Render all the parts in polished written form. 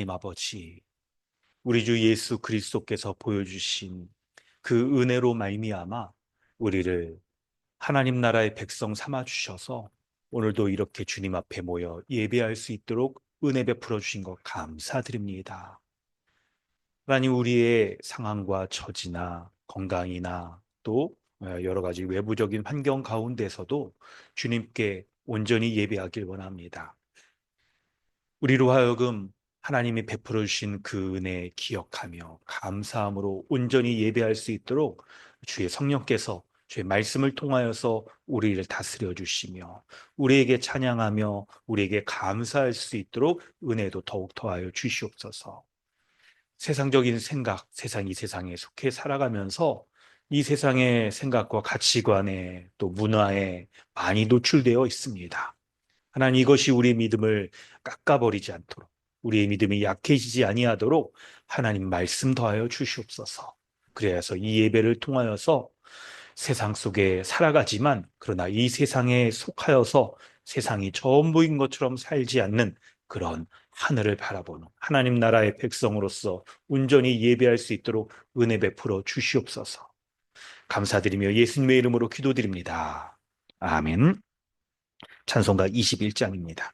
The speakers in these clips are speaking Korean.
하나님 아버지, 우리 주 예수 그리스도께서 보여주신 그 은혜로 말미암아 우리를 하나님 나라의 백성 삼아 주셔서 오늘도 이렇게 주님 앞에 모여 예배할 수 있도록 은혜 베풀어 주신 것 감사드립니다. 하나님, 우리의 상황과 처지나 건강이나 또 여러 가지 외부적인 환경 가운데서도 주님께 온전히 예배하길 원합니다. 우리로 하여금 하나님이 베풀어 주신 그 은혜 기억하며 감사함으로 온전히 예배할 수 있도록 주의 성령께서 주의 말씀을 통하여서 우리를 다스려 주시며 우리에게 찬양하며 우리에게 감사할 수 있도록 은혜도 더욱 더하여 주시옵소서. 세상적인 생각, 이 세상에 속해 살아가면서 이 세상의 생각과 가치관에 또 문화에 많이 노출되어 있습니다. 하나님, 이것이 우리의 믿음을 깎아버리지 않도록, 우리의 믿음이 약해지지 아니하도록 하나님 말씀 더하여 주시옵소서. 그래서 이 예배를 통하여서 세상 속에 살아가지만 그러나 이 세상에 속하여서 세상이 전부인 것처럼 살지 않는 그런 하늘을 바라보는 하나님 나라의 백성으로서 온전히 예배할 수 있도록 은혜 베풀어 주시옵소서. 감사드리며 예수님의 이름으로 기도드립니다. 아멘. 찬송가 21장입니다.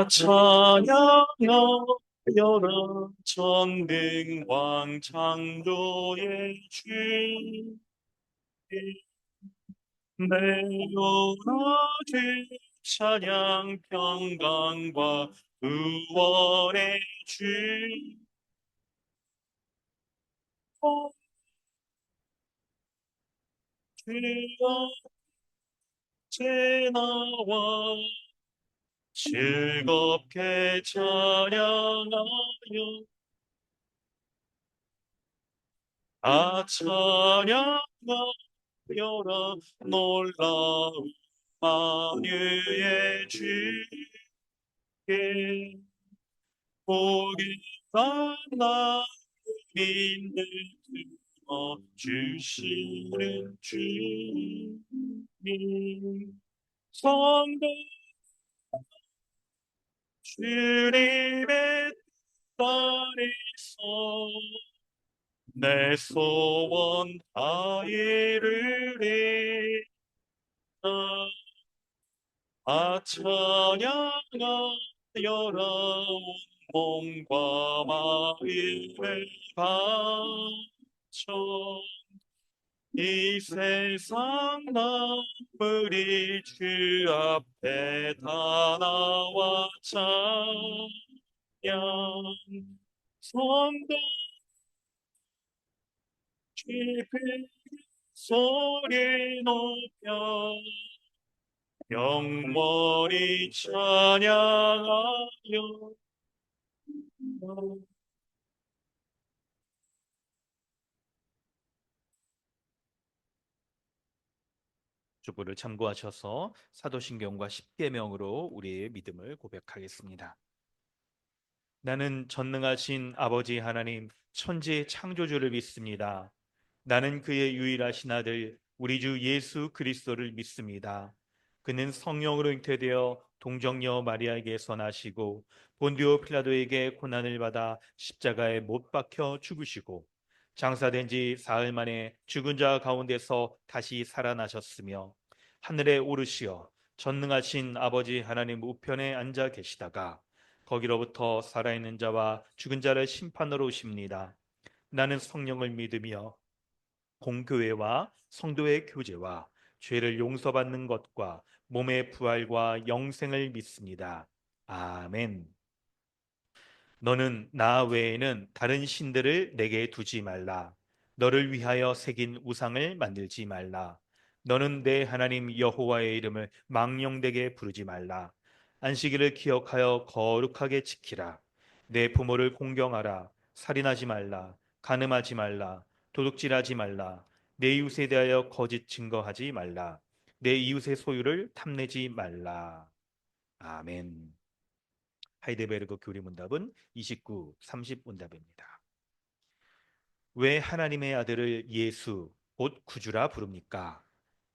찬양하여라 전능왕 창조의 주님, 내 영혼의 찬양 평강과 구원의 주. 주여 제 나와 즐겁게 찬양하여 찬양하여라 놀라운 만유의 주께 복이 받나 믿는 주시는 주님, 성도 주님의 딸이서 내 소원 다 이루리. 찬양하여라 몸과 마음을 바쳐 이 세상 남으리 주 앞에 다 나와 찬양. 성도 깊은 소리 높여 영원히 찬양하여. 주부를 참고하셔서 사도신경과 십계명으로 우리의 믿음을 고백하겠습니다. 나는 전능하신 아버지 하나님 천지의 창조주를 믿습니다. 나는 그의 유일하신 아들 우리 주 예수 그리스도를 믿습니다. 그는 성령으로 잉태되어 동정녀 마리아에게서 나시고 본디오 필라도에게 고난을 받아 십자가에 못 박혀 죽으시고 장사된 지 사흘 만에 죽은 자 가운데서 다시 살아나셨으며 하늘에 오르시어 전능하신 아버지 하나님 우편에 앉아 계시다가 거기로부터 살아있는 자와 죽은 자를 심판하러 오십니다. 나는 성령을 믿으며 공교회와 성도의 교제와 죄를 용서받는 것과 몸의 부활과 영생을 믿습니다. 아멘. 너는 나 외에는 다른 신들을 내게 두지 말라. 너를 위하여 새긴 우상을 만들지 말라. 너는 내 하나님 여호와의 이름을 망령되게 부르지 말라. 안식일을 기억하여 거룩하게 지키라. 내 부모를 공경하라. 살인하지 말라. 간음하지 말라. 도둑질하지 말라. 내 이웃에 대하여 거짓 증거하지 말라. 내 이웃의 소유를 탐내지 말라. 아멘. 하이데베르그 교리문답은 29, 30 문답입니다. 왜 하나님의 아들을 예수, 곧 구주라 부릅니까?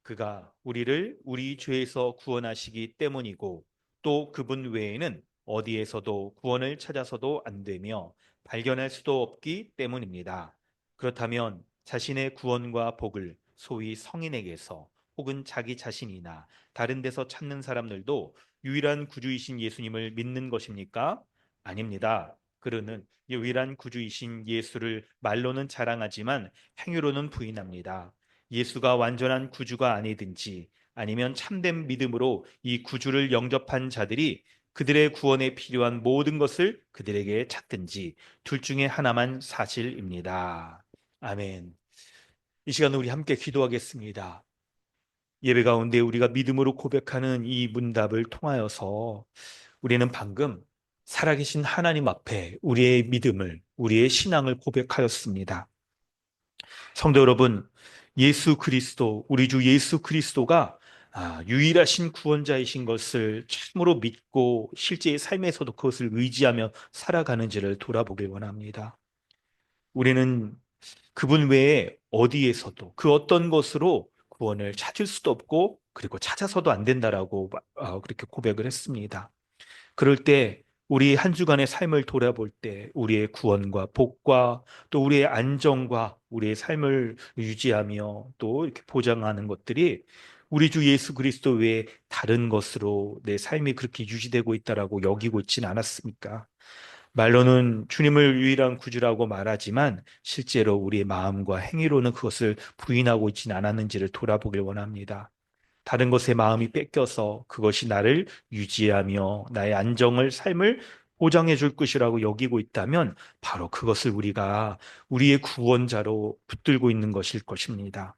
그가 우리를 우리 죄에서 구원하시기 때문이고 또 그분 외에는 어디에서도 구원을 찾아서도 안 되며 발견할 수도 없기 때문입니다. 그렇다면 자신의 구원과 복을 소위 성인에게서 혹은 자기 자신이나 다른 데서 찾는 사람들도 유일한 구주이신 예수님을 믿는 것입니까? 아닙니다. 그러는 유일한 구주이신 예수를 말로는 자랑하지만 행위로는 부인합니다. 예수가 완전한 구주가 아니든지 아니면 참된 믿음으로 이 구주를 영접한 자들이 그들의 구원에 필요한 모든 것을 그들에게 찾든지 둘 중에 하나만 사실입니다. 아멘. 이 시간 우리 함께 기도하겠습니다. 예배 가운데 우리가 믿음으로 고백하는 이 문답을 통하여서 우리는 방금 살아계신 하나님 앞에 우리의 믿음을, 우리의 신앙을 고백하였습니다. 성도 여러분, 예수 그리스도, 우리 주 예수 그리스도가 유일하신 구원자이신 것을 참으로 믿고 실제의 삶에서도 그것을 의지하며 살아가는지를 돌아보길 원합니다. 우리는 그분 외에 어디에서도 그 어떤 것으로 구원을 찾을 수도 없고 그리고 찾아서도 안 된다라고 그렇게 고백을 했습니다. 그럴 때 우리 한 주간의 삶을 돌아볼 때 우리의 구원과 복과 또 우리의 안정과 우리의 삶을 유지하며 또 이렇게 보장하는 것들이 우리 주 예수 그리스도 외에 다른 것으로 내 삶이 그렇게 유지되고 있다라고 여기고 있지는 않았습니까? 말로는 주님을 유일한 구주라고 말하지만 실제로 우리의 마음과 행위로는 그것을 부인하고 있지는 않았는지를 돌아보길 원합니다. 다른 것에 마음이 뺏겨서 그것이 나를 유지하며 나의 안정을, 삶을 보장해 줄 것이라고 여기고 있다면 바로 그것을 우리가 우리의 구원자로 붙들고 있는 것일 것입니다.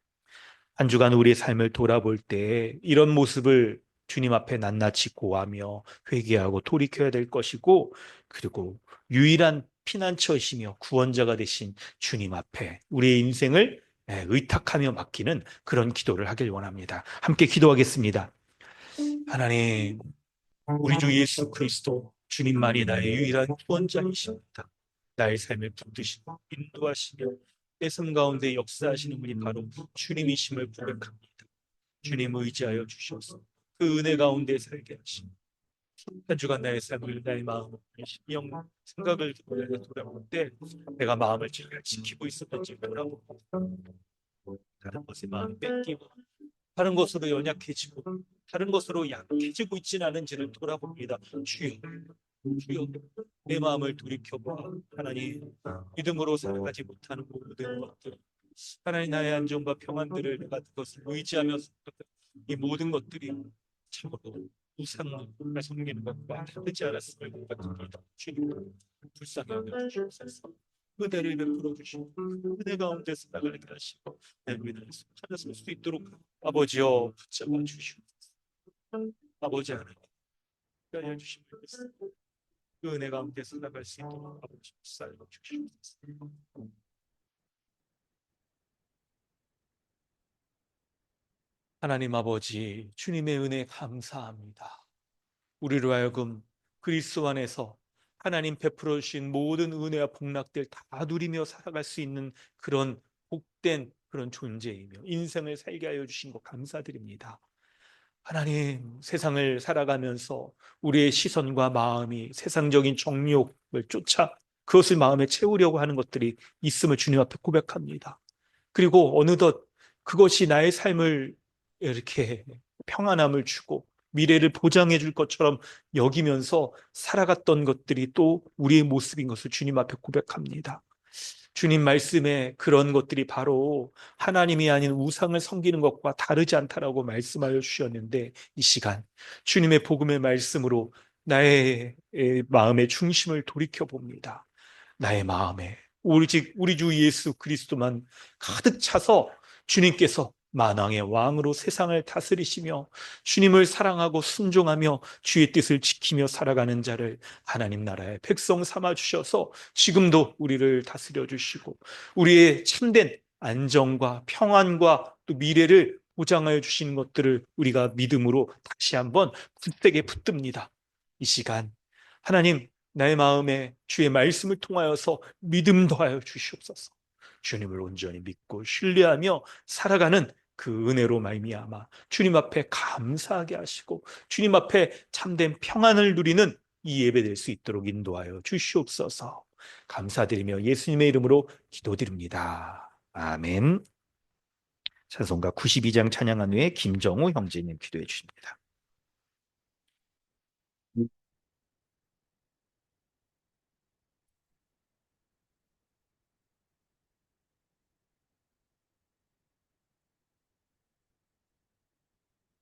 한 주간 우리의 삶을 돌아볼 때 이런 모습을 주님 앞에 낱낱이 고하며 회개하고 돌이켜야 될 것이고 그리고 유일한 피난처이시며 구원자가 되신 주님 앞에 우리의 인생을 의탁하며 맡기는 그런 기도를 하길 원합니다. 함께 기도하겠습니다. 하나님, 우리 주 예수 그리스도 주님만이 나의 유일한 구원자이십니다. 나의 삶을 붙드시고 인도하시며 내 삶 가운데 역사하시는 분이 바로 주님이심을 고백합니다. 주님 의지하여 주셔서 그 은혜 가운데 살게 하시고 한 주간 나의 삶을 나의 마음을 영 생각을 돌아볼 때 내가 마음을 잘 지키고 있었던지 돌아보고 다른 것에 마음이 뺏기고 다른 것으로 연약해지고 다른 것으로 약해지고 있지는 않은지를 돌아봅니다. 주여, 주여, 내 마음을 돌이켜봐. 하나님, 믿음으로 살아가지 못하는 모든 것들, 하나님 나의 안정과 평안들을 내가 그것을 의지하며 이 모든 것들이 참으로 우상을 섬기는 것과 다르지 않았음을 고백합니다. 주님, 불쌍히 여겨 주시옵소서. 은혜를 베풀어 주시고 은혜 가운데서 나가게 하시고 내 위를 찾아설 수 있도록 아버지여 붙잡아 주시옵소서. 아버지 하나님 하여 주시옵소서. 그 은혜 가운데서 나갈 수 있도록 아버지 살려 주시옵소서. 하나님 아버지 주님의 은혜 감사합니다. 우리로 하여금 그리스도 안에서 하나님 베풀어 주신 모든 은혜와 복락들 다 누리며 살아갈 수 있는 그런 복된 그런 존재이며 인생을 살게 하여 주신 것 감사드립니다. 하나님, 세상을 살아가면서 우리의 시선과 마음이 세상적인 정욕을 쫓아 그것을 마음에 채우려고 하는 것들이 있음을 주님 앞에 고백합니다. 그리고 어느덧 그것이 나의 삶을 이렇게 평안함을 주고 미래를 보장해 줄 것처럼 여기면서 살아갔던 것들이 또 우리의 모습인 것을 주님 앞에 고백합니다. 주님 말씀에 그런 것들이 바로 하나님이 아닌 우상을 섬기는 것과 다르지 않다라고 말씀하여 주셨는데 이 시간 주님의 복음의 말씀으로 나의 마음의 중심을 돌이켜 봅니다. 나의 마음에 오직 우리 주 예수 그리스도만 가득 차서 주님께서 만왕의 왕으로 세상을 다스리시며 주님을 사랑하고 순종하며 주의 뜻을 지키며 살아가는 자를 하나님 나라의 백성 삼아 주셔서 지금도 우리를 다스려 주시고 우리의 참된 안정과 평안과 또 미래를 보장하여 주시는 것들을 우리가 믿음으로 다시 한번 굳세게 붙듭니다. 이 시간 하나님 나의 마음에 주의 말씀을 통하여서 믿음 더하여 주시옵소서. 주님을 온전히 믿고 신뢰하며 살아가는 그 은혜로 말미암아 주님 앞에 감사하게 하시고 주님 앞에 참된 평안을 누리는 이 예배 될 수 있도록 인도하여 주시옵소서. 감사드리며 예수님의 이름으로 기도드립니다. 아멘. 찬송가 92장 찬양한 후에 김정우 형제님 기도해 주십니다.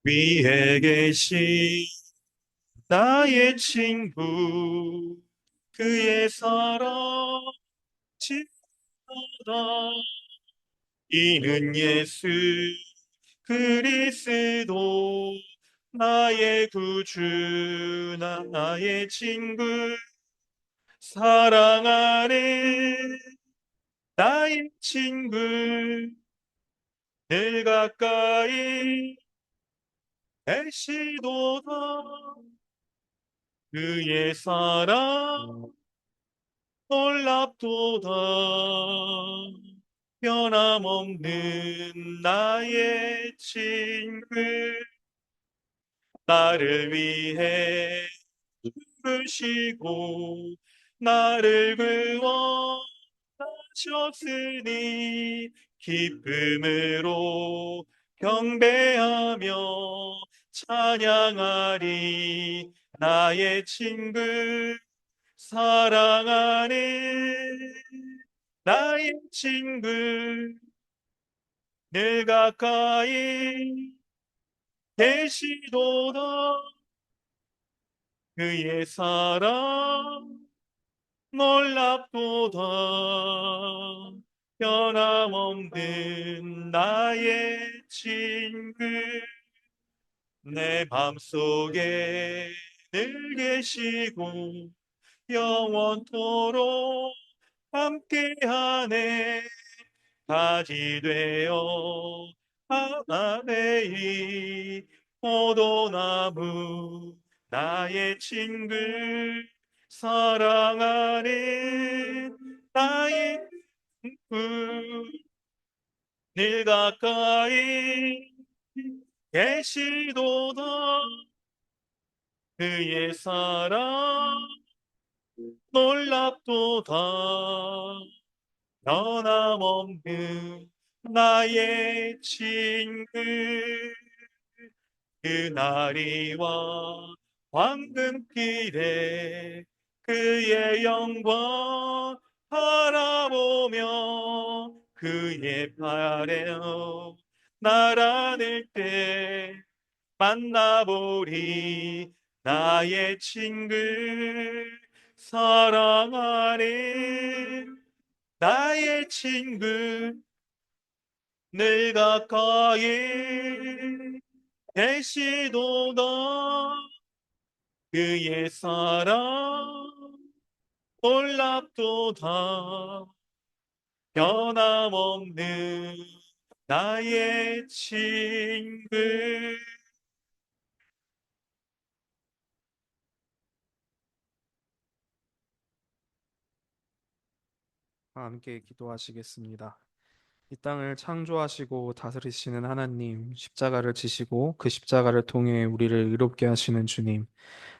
위에 계신 나의 친구 그의 사랑 지도다. 이는 예수 그리스도 나의 구주 나의 친구 사랑하는 나의 친구 늘 가까이 계시도다. 그의 사랑 놀랍도다. 변함없는 나의 친구 나를 위해 죽으시고 나를 구원하셨으니 기쁨으로 경배하며 찬양하리. 나의 친구 사랑하는 나의 친구 늘 가까이 계시도다. 그의 사랑 놀랍도다. 변함없는 나의 친구 내 맘속에 늘 계시고 영원토록 함께하네. 가지 되어 하나의 포도나무 나의 친구 사랑하는 나의 친구 늘 가까이 계시도다. 그의 사랑 놀랍도다. 변함없는 나의 친구 그날이와 황금길에 그의 영광 바라보며 그의 발에 날아들 때 만나보리. 나의 친구 사랑하는 나의 친구 늘 가까이 계시도다. 그의 사랑 놀랍도다. 변함없는 나의 친구. 함께 기도하시겠습니다. 이 땅을 창조하시고 다스리시는 하나님, 십자가를 지시고 그 십자가를 통해 우리를 의롭게 하시는 주님,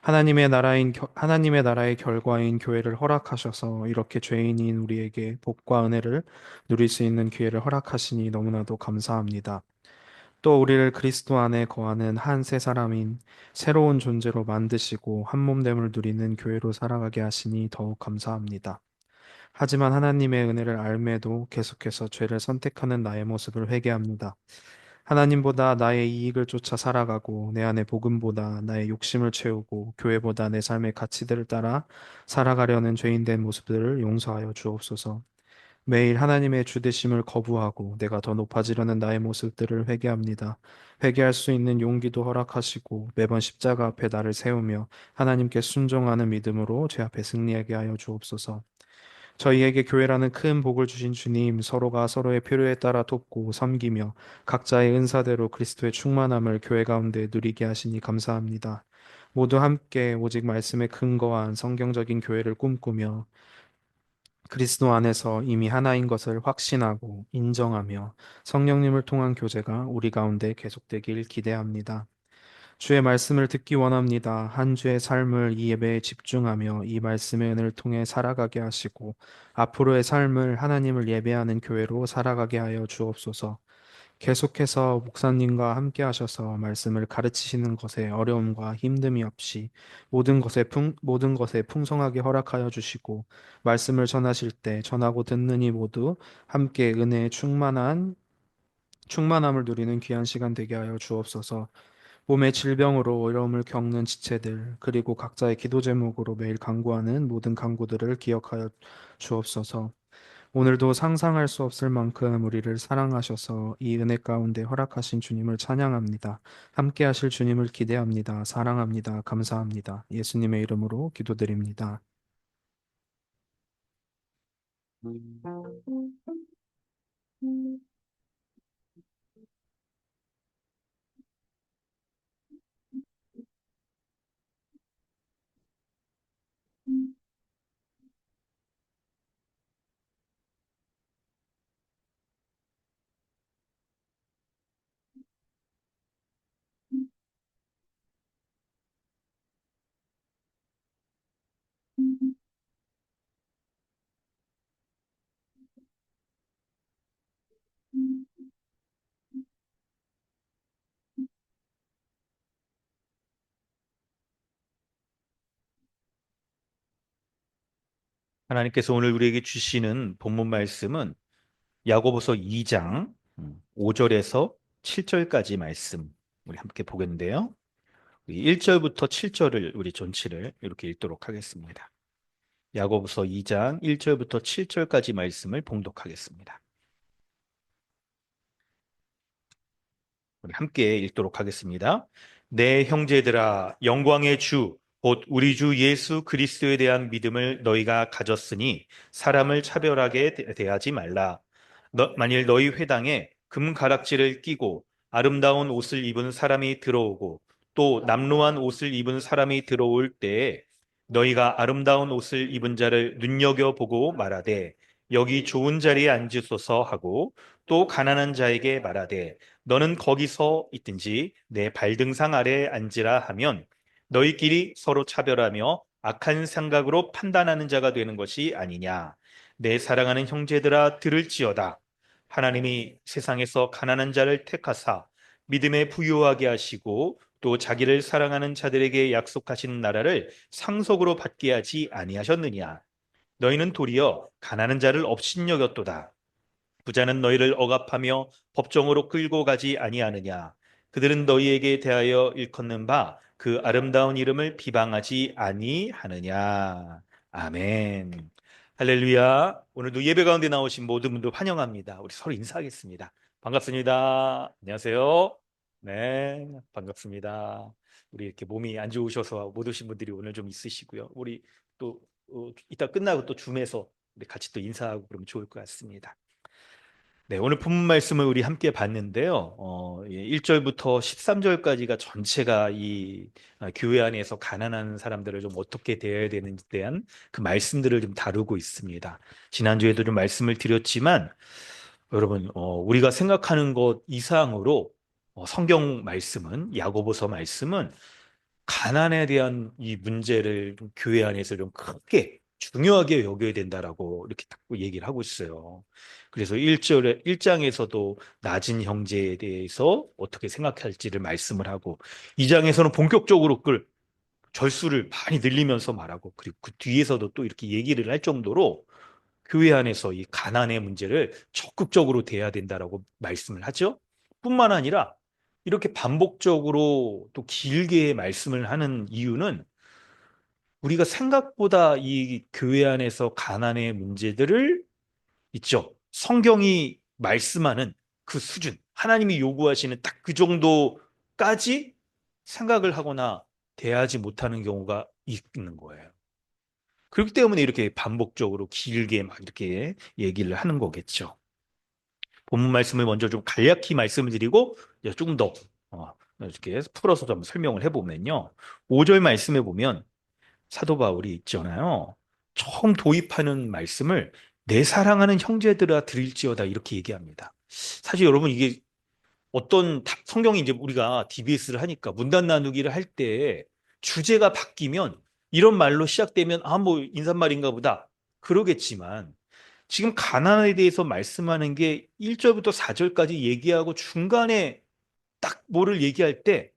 하나님의 나라의 결과인 교회를 허락하셔서 이렇게 죄인인 우리에게 복과 은혜를 누릴 수 있는 기회를 허락하시니 너무나도 감사합니다. 또 우리를 그리스도 안에 거하는 한 새 사람인 새로운 존재로 만드시고 한 몸됨을 누리는 교회로 살아가게 하시니 더욱 감사합니다. 하지만 하나님의 은혜를 알매도 계속해서 죄를 선택하는 나의 모습을 회개합니다. 하나님보다 나의 이익을 쫓아 살아가고 내 안에 복음보다 나의 욕심을 채우고 교회보다 내 삶의 가치들을 따라 살아가려는 죄인된 모습들을 용서하여 주옵소서. 매일 하나님의 주되심을 거부하고 내가 더 높아지려는 나의 모습들을 회개합니다. 회개할 수 있는 용기도 허락하시고 매번 십자가 앞에 나를 세우며 하나님께 순종하는 믿음으로 제 앞에 승리하게 하여 주옵소서. 저희에게 교회라는 큰 복을 주신 주님, 서로가 서로의 필요에 따라 돕고 섬기며 각자의 은사대로 그리스도의 충만함을 교회 가운데 누리게 하시니 감사합니다. 모두 함께 오직 말씀에 근거한 성경적인 교회를 꿈꾸며 그리스도 안에서 이미 하나인 것을 확신하고 인정하며 성령님을 통한 교제가 우리 가운데 계속되길 기대합니다. 주의 말씀을 듣기 원합니다. 한 주의 삶을 이 예배에 집중하며 이 말씀의 은혜를 통해 살아가게 하시고 앞으로의 삶을 하나님을 예배하는 교회로 살아가게 하여 주옵소서. 계속해서 목사님과 함께 하셔서 말씀을 가르치시는 것에 어려움과 힘듦이 없이 모든 것에 풍성하게 허락하여 주시고 말씀을 전하실 때 전하고 듣는 이 모두 함께 은혜의 충만함을 누리는 귀한 시간 되게 하여 주옵소서. 몸의 질병으로 어려움을 겪는 지체들, 그리고 각자의 기도 제목으로 매일 간구하는 모든 간구들을 기억하여 주옵소서. 오늘도 상상할 수 없을 만큼 우리를 사랑하셔서 이 은혜 가운데 허락하신 주님을 찬양합니다. 함께 하실 주님을 기대합니다. 사랑합니다. 감사합니다. 예수님의 이름으로 기도드립니다. 하나님께서 오늘 우리에게 주시는 본문 말씀은 야고보서 2장 5절에서 7절까지 말씀 우리 함께 보겠는데요. 1절부터 7절을 우리 전체를 이렇게 읽도록 하겠습니다. 야고보서 2장 1절부터 7절까지 말씀을 봉독하겠습니다. 우리 함께 읽도록 하겠습니다. 내 형제들아, 영광의 주, 곧 우리 주 예수 그리스도에 대한 믿음을 너희가 가졌으니 사람을 차별하게 대하지 말라. 만일 너희 회당에 금가락지를 끼고 아름다운 옷을 입은 사람이 들어오고 또 남루한 옷을 입은 사람이 들어올 때에 너희가 아름다운 옷을 입은 자를 눈여겨보고 말하되 여기 좋은 자리에 앉으소서 하고 또 가난한 자에게 말하되 너는 거기서 있든지 내 발등상 아래에 앉으라 하면 너희끼리 서로 차별하며 악한 생각으로 판단하는 자가 되는 것이 아니냐. 내 사랑하는 형제들아 들을지어다. 하나님이 세상에서 가난한 자를 택하사 믿음에 부유하게 하시고 또 자기를 사랑하는 자들에게 약속하신 나라를 상속으로 받게 하지 아니하셨느냐. 너희는 도리어 가난한 자를 업신여겼도다. 부자는 너희를 억압하며 법정으로 끌고 가지 아니하느냐. 그들은 너희에게 대하여 일컫는 바 그 아름다운 이름을 비방하지 아니하느냐. 아멘. 할렐루야. 오늘도 예배 가운데 나오신 모든 분들 환영합니다. 우리 서로 인사하겠습니다. 반갑습니다. 안녕하세요. 네, 반갑습니다. 우리 이렇게 몸이 안 좋으셔서 못 오신 분들이 오늘 좀 있으시고요. 우리 또 이따 끝나고 또 줌에서 우리 같이 또 인사하고 그러면 좋을 것 같습니다. 네, 오늘 본문 말씀을 우리 함께 봤는데요. 1절부터 13절까지가 전체가 이 교회 안에서 가난한 사람들을 좀 어떻게 대해야 되는지에 대한 그 말씀들을 좀 다루고 있습니다. 지난주에도 좀 말씀을 드렸지만 여러분, 우리가 생각하는 것 이상으로 성경 말씀은 야고보서 말씀은 가난에 대한 이 문제를 좀 교회 안에서 좀 크게 중요하게 여겨야 된다라고 이렇게 딱 얘기를 하고 있어요. 그래서 1절에 1장에서도 낮은 형제에 대해서 어떻게 생각할지를 말씀을 하고 2장에서는 본격적으로 그 절수를 많이 늘리면서 말하고 그리고 그 뒤에서도 또 이렇게 얘기를 할 정도로 교회 안에서 이 가난의 문제를 적극적으로 대해야 된다라고 말씀을 하죠. 뿐만 아니라 이렇게 반복적으로 또 길게 말씀을 하는 이유는 우리가 생각보다 이 교회 안에서 가난의 문제들을 있죠. 성경이 말씀하는 그 수준, 하나님이 요구하시는 딱 그 정도까지 생각을 하거나 대하지 못하는 경우가 있는 거예요. 그렇기 때문에 이렇게 반복적으로 길게 막 이렇게 얘기를 하는 거겠죠. 본문 말씀을 먼저 좀 간략히 말씀을 드리고 이제 조금 더 이렇게 풀어서 좀 설명을 해보면요. 5절 말씀에 보면 사도 바울이 있잖아요. 처음 도입하는 말씀을 내 사랑하는 형제들아 들을지어다 이렇게 얘기합니다. 사실 여러분 이게 성경이 이제 우리가 DBS를 하니까 문단 나누기를 할 때 주제가 바뀌면 이런 말로 시작되면 뭐 인사말인가 보다 그러겠지만 지금 가난에 대해서 말씀하는 게 1절부터 4절까지 얘기하고 중간에 딱 뭐를 얘기할 때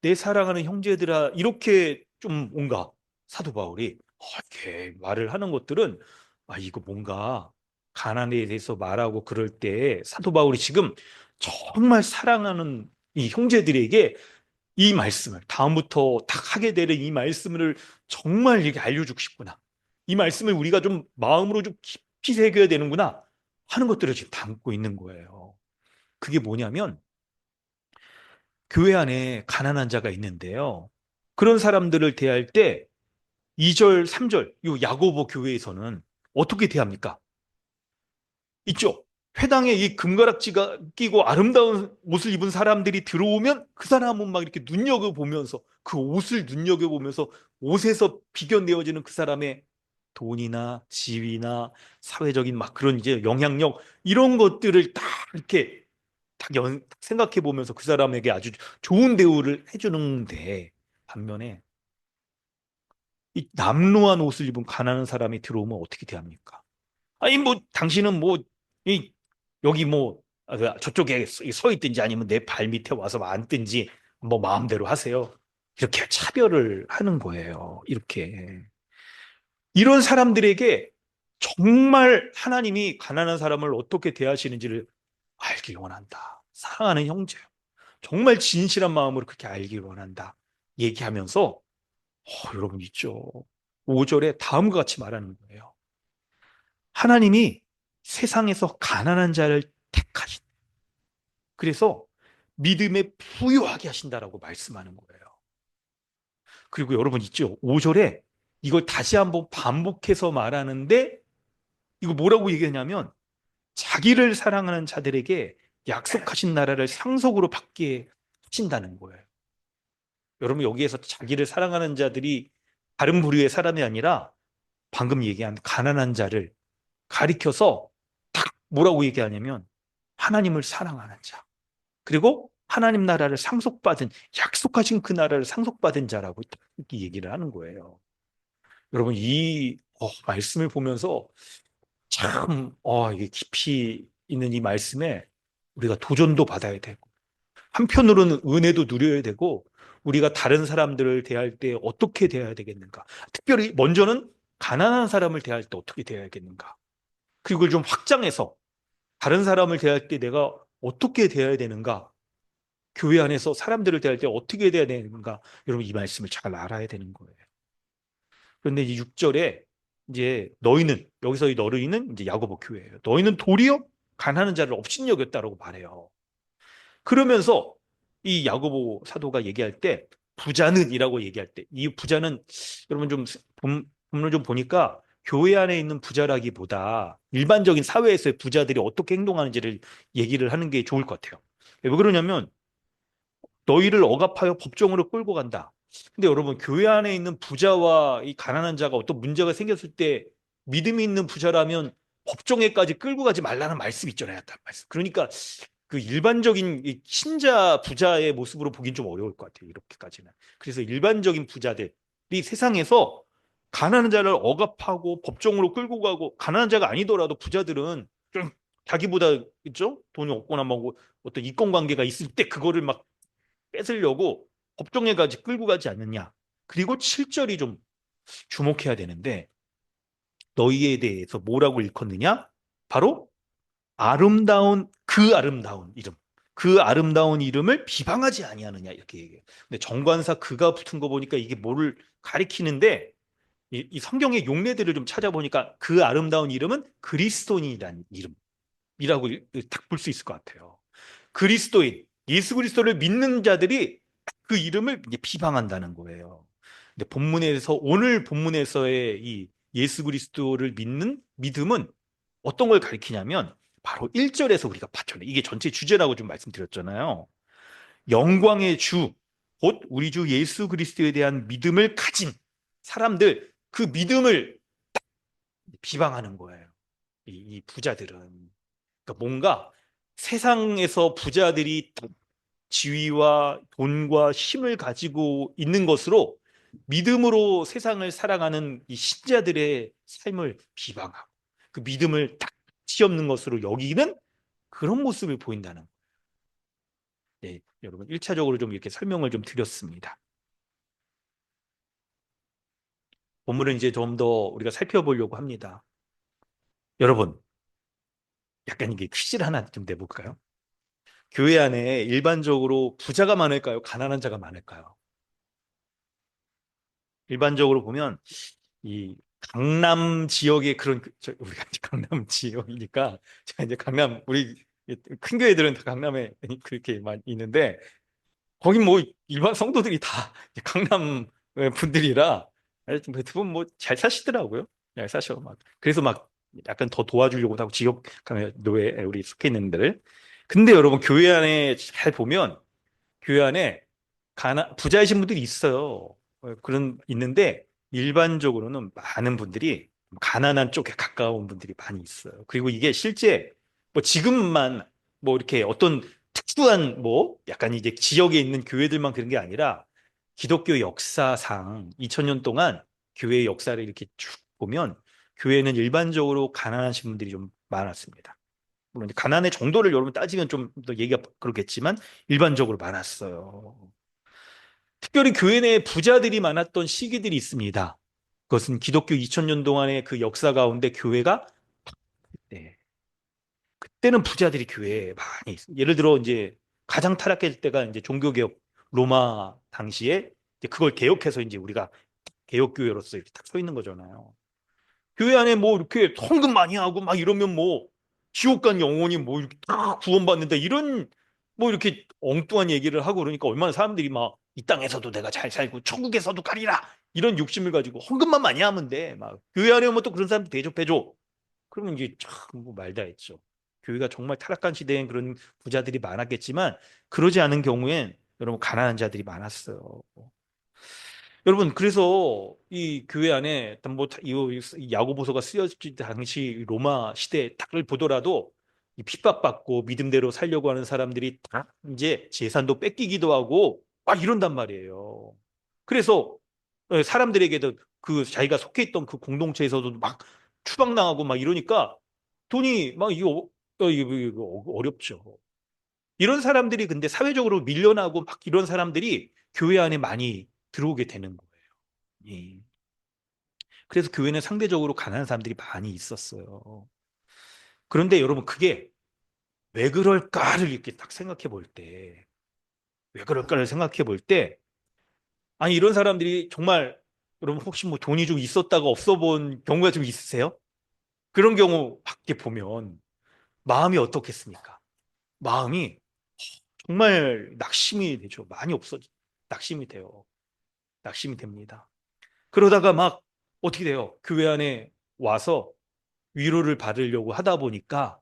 내 사랑하는 형제들아 이렇게 좀 뭔가 사도 바울이 이렇게 말을 하는 것들은 이거 뭔가 가난에 대해서 말하고 그럴 때 사도 바울이 지금 정말 사랑하는 이 형제들에게 이 말씀을 다음부터 딱 하게 되는 이 말씀을 정말 이렇게 알려주고 싶구나. 이 말씀을 우리가 좀 마음으로 좀 깊이 새겨야 되는구나 하는 것들을 지금 담고 있는 거예요. 그게 뭐냐면 교회 안에 가난한 자가 있는데요. 그런 사람들을 대할 때 2절, 3절, 이 야고보 교회에서는 어떻게 대합니까? 있죠. 회당에 이 금가락지가 끼고 아름다운 옷을 입은 사람들이 들어오면 그 사람은 막 이렇게 눈여겨보면서 그 옷을 눈여겨보면서 옷에서 비견되어지는 그 사람의 돈이나 지위나 사회적인 막 그런 이제 영향력 이런 것들을 딱 이렇게 생각해 보면서 그 사람에게 아주 좋은 대우를 해주는데 반면에 이 남루한 옷을 입은 가난한 사람이 들어오면 어떻게 대합니까? 뭐 당신은 뭐 이 여기 뭐 저쪽에 서 있든지 아니면 내 발 밑에 와서 앉든지 뭐 마음대로 하세요. 이렇게 차별을 하는 거예요. 이렇게 이런 사람들에게 정말 하나님이 가난한 사람을 어떻게 대하시는지를 알길 원한다. 사랑하는 형제요. 정말 진실한 마음으로 그렇게 알길 원한다. 얘기하면서 여러분 있죠. 5절에 다음과 같이 말하는 거예요. 하나님이 세상에서 가난한 자를 택하신. 그래서 믿음에 부유하게 하신다라고 말씀하는 거예요. 그리고 여러분 있죠. 5절에 이걸 다시 한번 반복해서 말하는데 이거 뭐라고 얘기하냐면 자기를 사랑하는 자들에게 약속하신 나라를 상속으로 받게 하신다는 거예요. 여러분 여기에서 자기를 사랑하는 자들이 다른 부류의 사람이 아니라 방금 얘기한 가난한 자를 가리켜서 딱 뭐라고 얘기하냐면 하나님을 사랑하는 자. 그리고 하나님 나라를 상속받은 약속하신 그 나라를 상속받은 자라고 이렇게 얘기를 하는 거예요. 여러분 이 말씀을 보면서 참 이게 깊이 있는 이 말씀에 우리가 도전도 받아야 되고 한편으로는 은혜도 누려야 되고 우리가 다른 사람들을 대할 때 어떻게 대해야 되겠는가? 특별히 먼저는 가난한 사람을 대할 때 어떻게 대해야겠는가? 그리고 좀 확장해서 다른 사람을 대할 때 내가 어떻게 대해야 되는가? 교회 안에서 사람들을 대할 때 어떻게 대해야 되는가? 여러분 이 말씀을 잘 알아야 되는 거예요. 그런데 이 6절에 이제 너희는 여기서 이 너희는 이제 야고보 교회예요. 너희는 도리어 가난한 자를 업신여겼다라고 말해요. 그러면서 이 야고보 사도가 얘기할 때 부자는이라고 얘기할 때 이 부자는 여러분 좀 본문을 좀 보니까 교회 안에 있는 부자라기보다 일반적인 사회에서의 부자들이 어떻게 행동하는지를 얘기를 하는 게 좋을 것 같아요. 왜 그러냐면 너희를 억압하여 법정으로 끌고 간다. 근데 여러분 교회 안에 있는 부자와 이 가난한 자가 어떤 문제가 생겼을 때 믿음이 있는 부자라면 법정에까지 끌고 가지 말라는 말씀이 있잖아요. 말씀. 그러니까 그 일반적인 이 신자 부자의 모습으로 보긴 좀 어려울 것 같아요. 이렇게까지는. 그래서 일반적인 부자들이 세상에서 가난한 자를 억압하고 법정으로 끌고 가고 가난한 자가 아니더라도 부자들은 좀 자기보다 있죠? 돈이 없거나 뭐 어떤 이권 관계가 있을 때 그거를 막 뺏으려고 법정에까지 끌고 가지 않느냐. 그리고 7절이 좀 주목해야 되는데 너희에 대해서 뭐라고 일컫느냐? 바로 아름다운 이름. 그 아름다운 이름을 비방하지 아니하느냐 이렇게 얘기해요. 근데 정관사 그가 붙은 거 보니까 이게 뭐를 가리키는데 이 성경의 용례들을 좀 찾아보니까 그 아름다운 이름은 그리스도인이라는 이름이라고 딱 볼 수 있을 것 같아요. 그리스도인, 예수 그리스도를 믿는 자들이 그 이름을 이제 비방한다는 거예요. 근데 오늘 본문에서의 이 예수 그리스도를 믿는 믿음은 어떤 걸 가리키냐면 바로 1절에서 우리가 봤잖아요. 이게 전체 주제라고 좀 말씀드렸잖아요. 영광의 주, 곧 우리 주 예수 그리스도에 대한 믿음을 가진 사람들, 그 믿음을 비방하는 거예요. 이 부자들은. 그러니까 뭔가 세상에서 부자들이 지위와 돈과 힘을 가지고 있는 것으로 믿음으로 세상을 살아가는 이 신자들의 삶을 비방하고 그 믿음을 딱 티없는 것으로 여기는 그런 모습을 보인다는 거예요. 네, 여러분 1차적으로 좀 이렇게 설명을 좀 드렸습니다. 본문은 이제 좀 더 우리가 살펴보려고 합니다. 여러분, 약간 이게 퀴즈를 하나 좀 내볼까요? 교회 안에 일반적으로 부자가 많을까요? 가난한 자가 많을까요? 일반적으로 보면 이 강남 지역의 그런 우리가 이제 강남 지역이니까 제가 이제 강남 우리 큰 교회들은 다 강남에 그렇게 많이 있는데 거기 뭐 일반 성도들이 다 강남 분들이라 대부분 뭐 잘 사시더라고요. 잘 사셔 막 그래서 막 약간 더 도와주려고 하고 지역 노예 우리 속해 있는 데를 근데 여러분 교회 안에 잘 보면 교회 안에 부자이신 분들이 있어요. 그런 있는데 일반적으로는 많은 분들이 가난한 쪽에 가까운 분들이 많이 있어요. 그리고 이게 실제 뭐 지금만 뭐 이렇게 어떤 특수한 뭐 약간 이제 지역에 있는 교회들만 그런 게 아니라 기독교 역사상 2000년 동안 교회의 역사를 이렇게 쭉 보면 교회는 일반적으로 가난하신 분들이 좀 많았습니다. 물론 이제 가난의 정도를 여러분 따지면 좀 더 얘기가 그렇겠지만 일반적으로 많았어요. 특별히 교회 내에 부자들이 많았던 시기들이 있습니다. 그것은 기독교 2000년 동안의 그 역사 가운데 교회가 네, 그때는 부자들이 교회에 많이 있어요. 예를 들어 이제 가장 타락했을 때가 이제 종교개혁 로마 당시에 이제 그걸 개혁해서 이제 우리가 개혁교회로서 이렇게 딱 서 있는 거잖아요. 교회 안에 뭐 이렇게 헌금 많이 하고 막 이러면 뭐 지옥 간 영혼이 뭐 이렇게 다 구원받는다 이런 뭐 이렇게 엉뚱한 얘기를 하고 그러니까 얼마나 사람들이 막 이 땅에서도 내가 잘 살고 천국에서도 가리라 이런 욕심을 가지고 헌금만 많이 하면 돼. 막 교회 안에 오면 또 그런 사람들 대접해줘. 그러면 이제 참뭐 말다 했죠. 교회가 정말 타락한 시대엔 그런 부자들이 많았겠지만 그러지 않은 경우엔 여러분 가난한 자들이 많았어요. 여러분, 그래서 이 교회 안에 이 야고보서가 쓰여질 당시 로마 시대 딱을 보더라도 이 핍박받고 믿음대로 살려고 하는 사람들이 다 이제 재산도 뺏기기도 하고 막 이런단 말이에요. 그래서 사람들에게도 그 자기가 속해 있던 그 공동체에서도 막 추방당하고 막 이러니까 돈이 막 이거 어렵죠. 이런 사람들이 근데 사회적으로 밀려나고 막 이런 사람들이 교회 안에 많이 들어오게 되는 거예요. 예. 그래서 교회는 상대적으로 가난한 사람들이 많이 있었어요. 그런데 여러분 그게 왜 그럴까를 이렇게 딱 생각해 볼 때, 왜 그럴까를 생각해 볼 때, 아니 이런 사람들이 정말 여러분 혹시 뭐 돈이 좀 있었다가 없어 본 경우가 좀 있으세요? 그런 경우 밖에 보면 마음이 어떻겠습니까? 마음이 정말 낙심이 되죠. 많이 없어져. 낙심이 돼요. 낙심이 됩니다. 그러다가 막 어떻게 돼요? 교회 안에 와서 위로를 받으려고 하다 보니까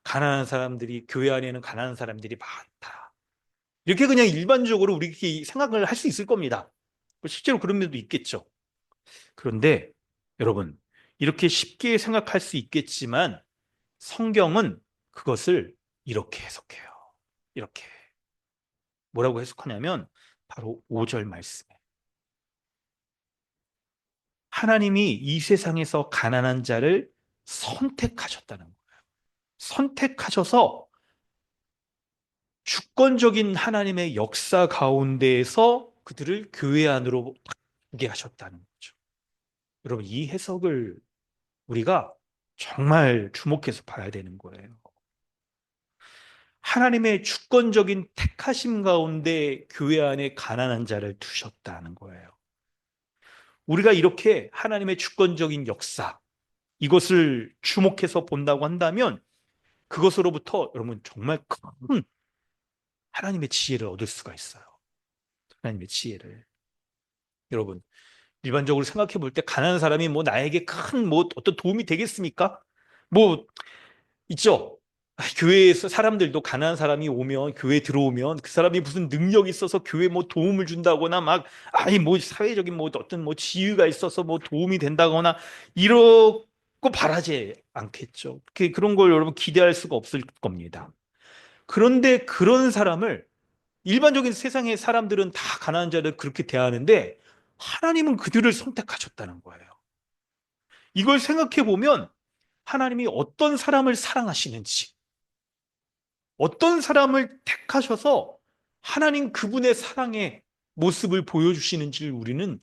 가난한 사람들이 교회 안에는 가난한 사람들이 많다. 이렇게 그냥 일반적으로 우리 이렇게 생각을 할 수 있을 겁니다. 뭐 실제로 그런 면도 있겠죠. 그런데 여러분 이렇게 쉽게 생각할 수 있겠지만 성경은 그것을 이렇게 해석해요. 이렇게 뭐라고 해석하냐면 바로 5절 말씀에 하나님이 이 세상에서 가난한 자를 선택하셨다는 거예요. 선택하셔서 주권적인 하나님의 역사 가운데에서 그들을 교회 안으로 오게 하셨다는 거죠. 여러분, 이 해석을 우리가 정말 주목해서 봐야 되는 거예요. 하나님의 주권적인 택하심 가운데 교회 안에 가난한 자를 두셨다는 거예요. 우리가 이렇게 하나님의 주권적인 역사, 이것을 주목해서 본다고 한다면 그것으로부터 여러분 정말 큰 하나님의 지혜를 얻을 수가 있어요. 하나님의 지혜를. 여러분, 일반적으로 생각해 볼 때 가난한 사람이 뭐 나에게 큰 뭐 어떤 도움이 되겠습니까? 뭐 있죠. 교회에서 사람들도 가난한 사람이 오면 교회에 들어오면 그 사람이 무슨 능력이 있어서 교회에 뭐 도움을 준다거나 막 아니 뭐 사회적인 뭐 어떤 뭐 지위가 있어서 뭐 도움이 된다거나 이러고 바라지 않겠죠. 그런 걸 여러분 기대할 수가 없을 겁니다. 그런데 그런 사람을 일반적인 세상의 사람들은 다 가난한 자를 그렇게 대하는데 하나님은 그들을 선택하셨다는 거예요. 이걸 생각해 보면 하나님이 어떤 사람을 사랑하시는지, 어떤 사람을 택하셔서 하나님 그분의 사랑의 모습을 보여주시는지를 우리는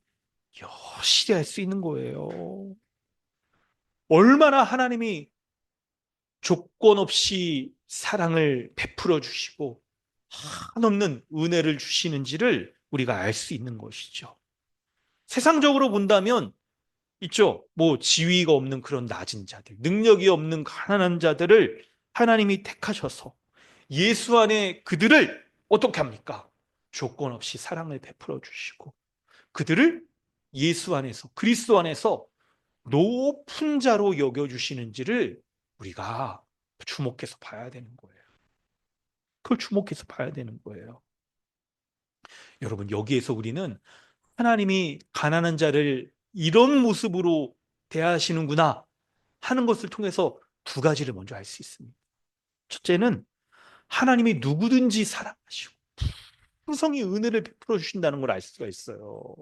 여실히 알 수 있는 거예요. 얼마나 하나님이 조건 없이 사랑을 베풀어 주시고 한없는 은혜를 주시는지를 우리가 알 수 있는 것이죠. 세상적으로 본다면 있죠. 뭐 지위가 없는 그런 낮은 자들, 능력이 없는 가난한 자들을 하나님이 택하셔서 예수 안에 그들을 어떻게 합니까? 조건 없이 사랑을 베풀어 주시고 그들을 예수 안에서 그리스도 안에서 높은 자로 여겨 주시는지를 우리가 주목해서 봐야 되는 거예요. 그걸 주목해서 봐야 되는 거예요. 여러분 여기에서 우리는 하나님이 가난한 자를 이런 모습으로 대하시는구나 하는 것을 통해서 두 가지를 먼저 알 수 있습니다. 첫째는 하나님이 누구든지 사랑하시고 풍성히 은혜를 베풀어 주신다는 걸 알 수가 있어요.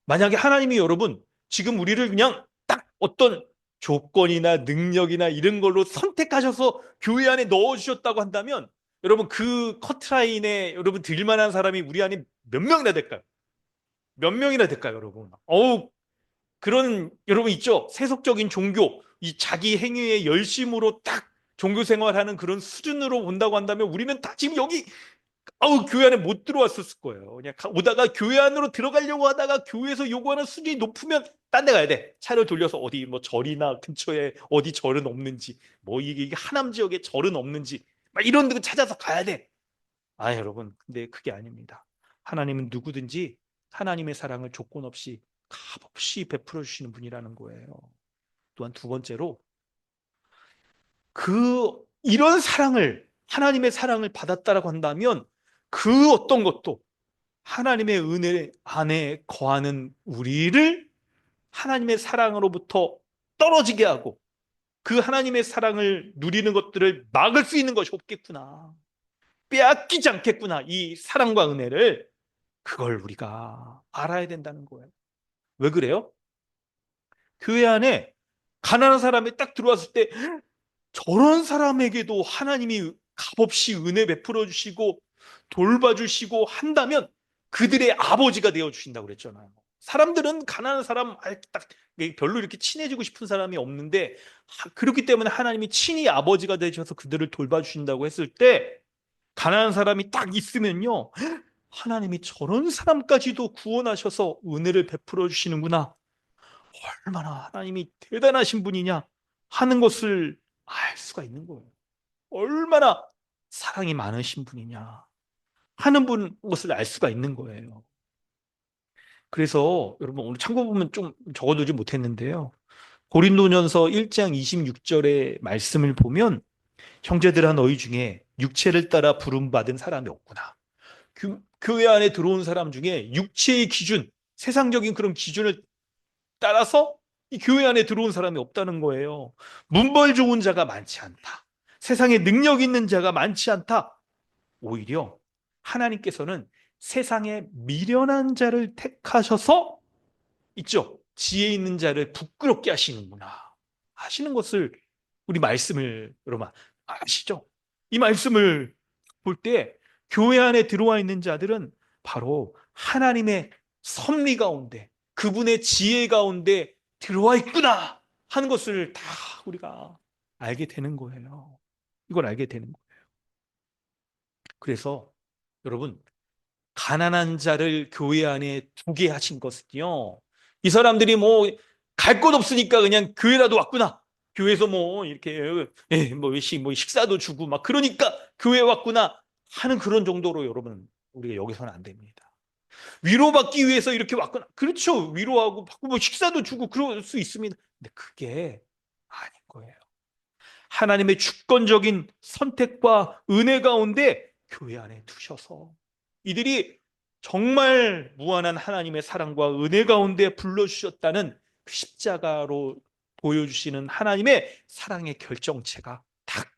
만약에 하나님이 여러분 지금 우리를 그냥 딱 어떤 조건이나 능력이나 이런 걸로 선택하셔서 교회 안에 넣어 주셨다고 한다면 여러분 그 커트라인에 여러분 들만한 사람이 우리 안에 몇 명이나 될까요? 몇 명이나 될까요, 여러분? 그런 여러분 있죠? 세속적인 종교, 이 자기 행위의 열심으로 딱 종교 생활하는 그런 수준으로 본다고 한다면 우리는 다 지금 여기 교회 안에 못 들어왔었을 거예요. 그냥 오다가 교회 안으로 들어가려고 하다가 교회에서 요구하는 수준이 높으면 딴 데 가야 돼. 차를 돌려서 어디 뭐 절이나 근처에 어디 절은 없는지, 뭐 이게 하남 지역에 절은 없는지, 막 이런 데 찾아서 가야 돼. 여러분, 근데 그게 아닙니다. 하나님은 누구든지 하나님의 사랑을 조건 없이 값없이 베풀어 주시는 분이라는 거예요. 또한 두 번째로 이런 사랑을 하나님의 사랑을 받았다라고 한다면 그 어떤 것도 하나님의 은혜 안에 거하는 우리를 하나님의 사랑으로부터 떨어지게 하고 그 하나님의 사랑을 누리는 것들을 막을 수 있는 것이 없겠구나. 빼앗기지 않겠구나. 이 사랑과 은혜를 그걸 우리가 알아야 된다는 거예요. 왜 그래요? 교회 안에 가난한 사람이 딱 들어왔을 때 저런 사람에게도 하나님이 값없이 은혜 베풀어 주시고 돌봐주시고 한다면 그들의 아버지가 되어 주신다고 그랬잖아요. 사람들은 가난한 사람 딱 별로 이렇게 친해지고 싶은 사람이 없는데 그렇기 때문에 하나님이 친히 아버지가 되셔서 그들을 돌봐주신다고 했을 때 가난한 사람이 딱 있으면요 하나님이 저런 사람까지도 구원하셔서 은혜를 베풀어 주시는구나. 얼마나 하나님이 대단하신 분이냐 하는 것을 알 수가 있는 거예요. 얼마나 사랑이 많으신 분이냐 하는 것을 알 수가 있는 거예요. 그래서 여러분 오늘 참고 보면 좀 적어두지 못했는데요. 고린도전서 1장 26절의 말씀을 보면 형제들아 너희 중에 육체를 따라 부름받은 사람이 없구나. 교회 안에 들어온 사람 중에 육체의 기준, 세상적인 그런 기준을 따라서 이 교회 안에 들어온 사람이 없다는 거예요. 문벌 좋은 자가 많지 않다. 세상에 능력 있는 자가 많지 않다. 오히려 하나님께서는 세상에 미련한 자를 택하셔서 있죠. 지혜 있는 자를 부끄럽게 하시는구나. 하시는 것을 우리 말씀을 여러분 아시죠? 이 말씀을 볼 때 교회 안에 들어와 있는 자들은 바로 하나님의 섭리 가운데 그분의 지혜 가운데 들어와 있구나 하는 것을 다 우리가 알게 되는 거예요. 이걸 알게 되는 거예요. 그래서 여러분 가난한 자를 교회 안에 두게 하신 것은요. 이 사람들이 뭐 갈 곳 없으니까 그냥 교회라도 왔구나. 교회에서 뭐 이렇게 뭐 식사도 주고 막 그러니까 교회 왔구나 하는 그런 정도로 여러분 우리가 여기서는 안 됩니다. 위로받기 위해서 이렇게 왔구나. 그렇죠. 위로하고 받고 뭐 식사도 주고 그럴 수 있습니다. 근데 그게 아닌 거예요. 하나님의 주권적인 선택과 은혜 가운데 교회 안에 두셔서 이들이 정말 무한한 하나님의 사랑과 은혜 가운데 불러주셨다는 그 십자가로 보여주시는 하나님의 사랑의 결정체가 딱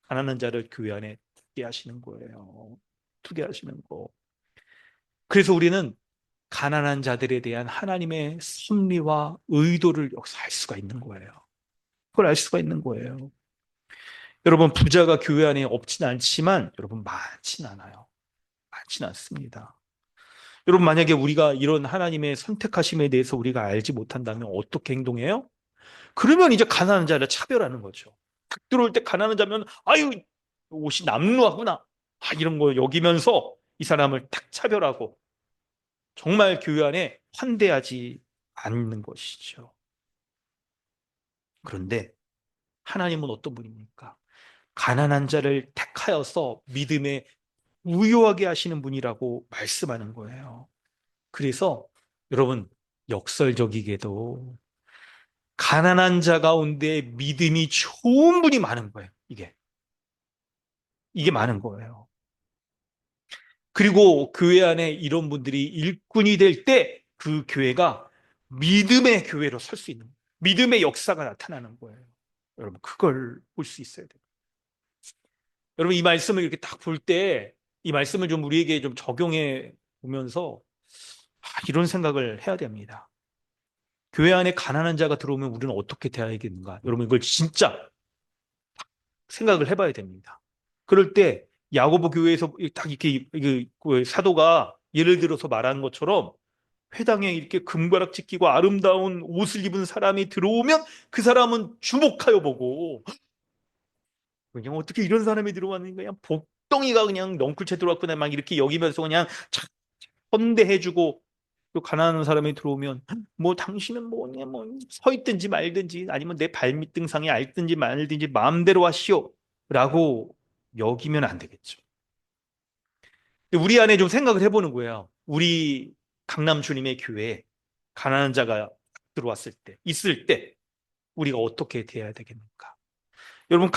가난한 자를 교회 안에 두게 하시는 거예요. 두게 하시는 거. 그래서 우리는 가난한 자들에 대한 하나님의 섭리와 의도를 여기서 알 수가 있는 거예요. 그걸 알 수가 있는 거예요. 여러분, 부자가 교회 안에 없진 않지만 여러분 많진 않아요. 많진 않습니다. 여러분, 만약에 우리가 이런 하나님의 선택하심에 대해서 우리가 알지 못한다면 어떻게 행동해요? 그러면 이제 가난한 자를 차별하는 거죠. 딱 들어올 때 가난한 자면 아유 옷이 남루하구나, 이런 거 여기면서 이 사람을 딱 차별하고 정말 교회 안에 환대하지 않는 것이죠. 그런데 하나님은 어떤 분입니까? 가난한 자를 택하여서 믿음에 우요하게 하시는 분이라고 말씀하는 거예요. 그래서 여러분, 역설적이게도 가난한 자 가운데 믿음이 좋은 분이 많은 거예요. 이게 많은 거예요. 그리고 교회 안에 이런 분들이 일꾼이 될 때 그 교회가 믿음의 교회로 설 수 있는 거예요. 믿음의 역사가 나타나는 거예요. 여러분, 그걸 볼 수 있어야 돼요. 여러분, 이 말씀을 이렇게 딱 볼 때 이 말씀을 좀 우리에게 좀 적용해 보면서 이런 생각을 해야 됩니다. 교회 안에 가난한 자가 들어오면 우리는 어떻게 대해야겠는가? 여러분, 이걸 진짜 생각을 해봐야 됩니다. 그럴 때 야고보 교회에서 딱 이렇게 그 사도가 예를 들어서 말하는 것처럼 회당에 이렇게 금가락 지키고 아름다운 옷을 입은 사람이 들어오면 그 사람은 주목하여 보고, 그냥 어떻게 이런 사람이 들어왔는가, 그냥 복덩이가 그냥 넝쿨채 들어왔구나 막 이렇게 여기면서 그냥 착 선대해주고, 또 가난한 사람이 들어오면 뭐 당신은 뭐서 있든지 말든지 아니면 내 발밑등상에 앉든지 말든지 마음대로 하시오 라고 여기면 안 되겠죠. 우리 안에 좀 생각을 해보는 거예요. 우리 강남 주님의 교회에 가난한 자가 들어왔을 때, 있을 때 우리가 어떻게 대해야 되겠는가? 여러분,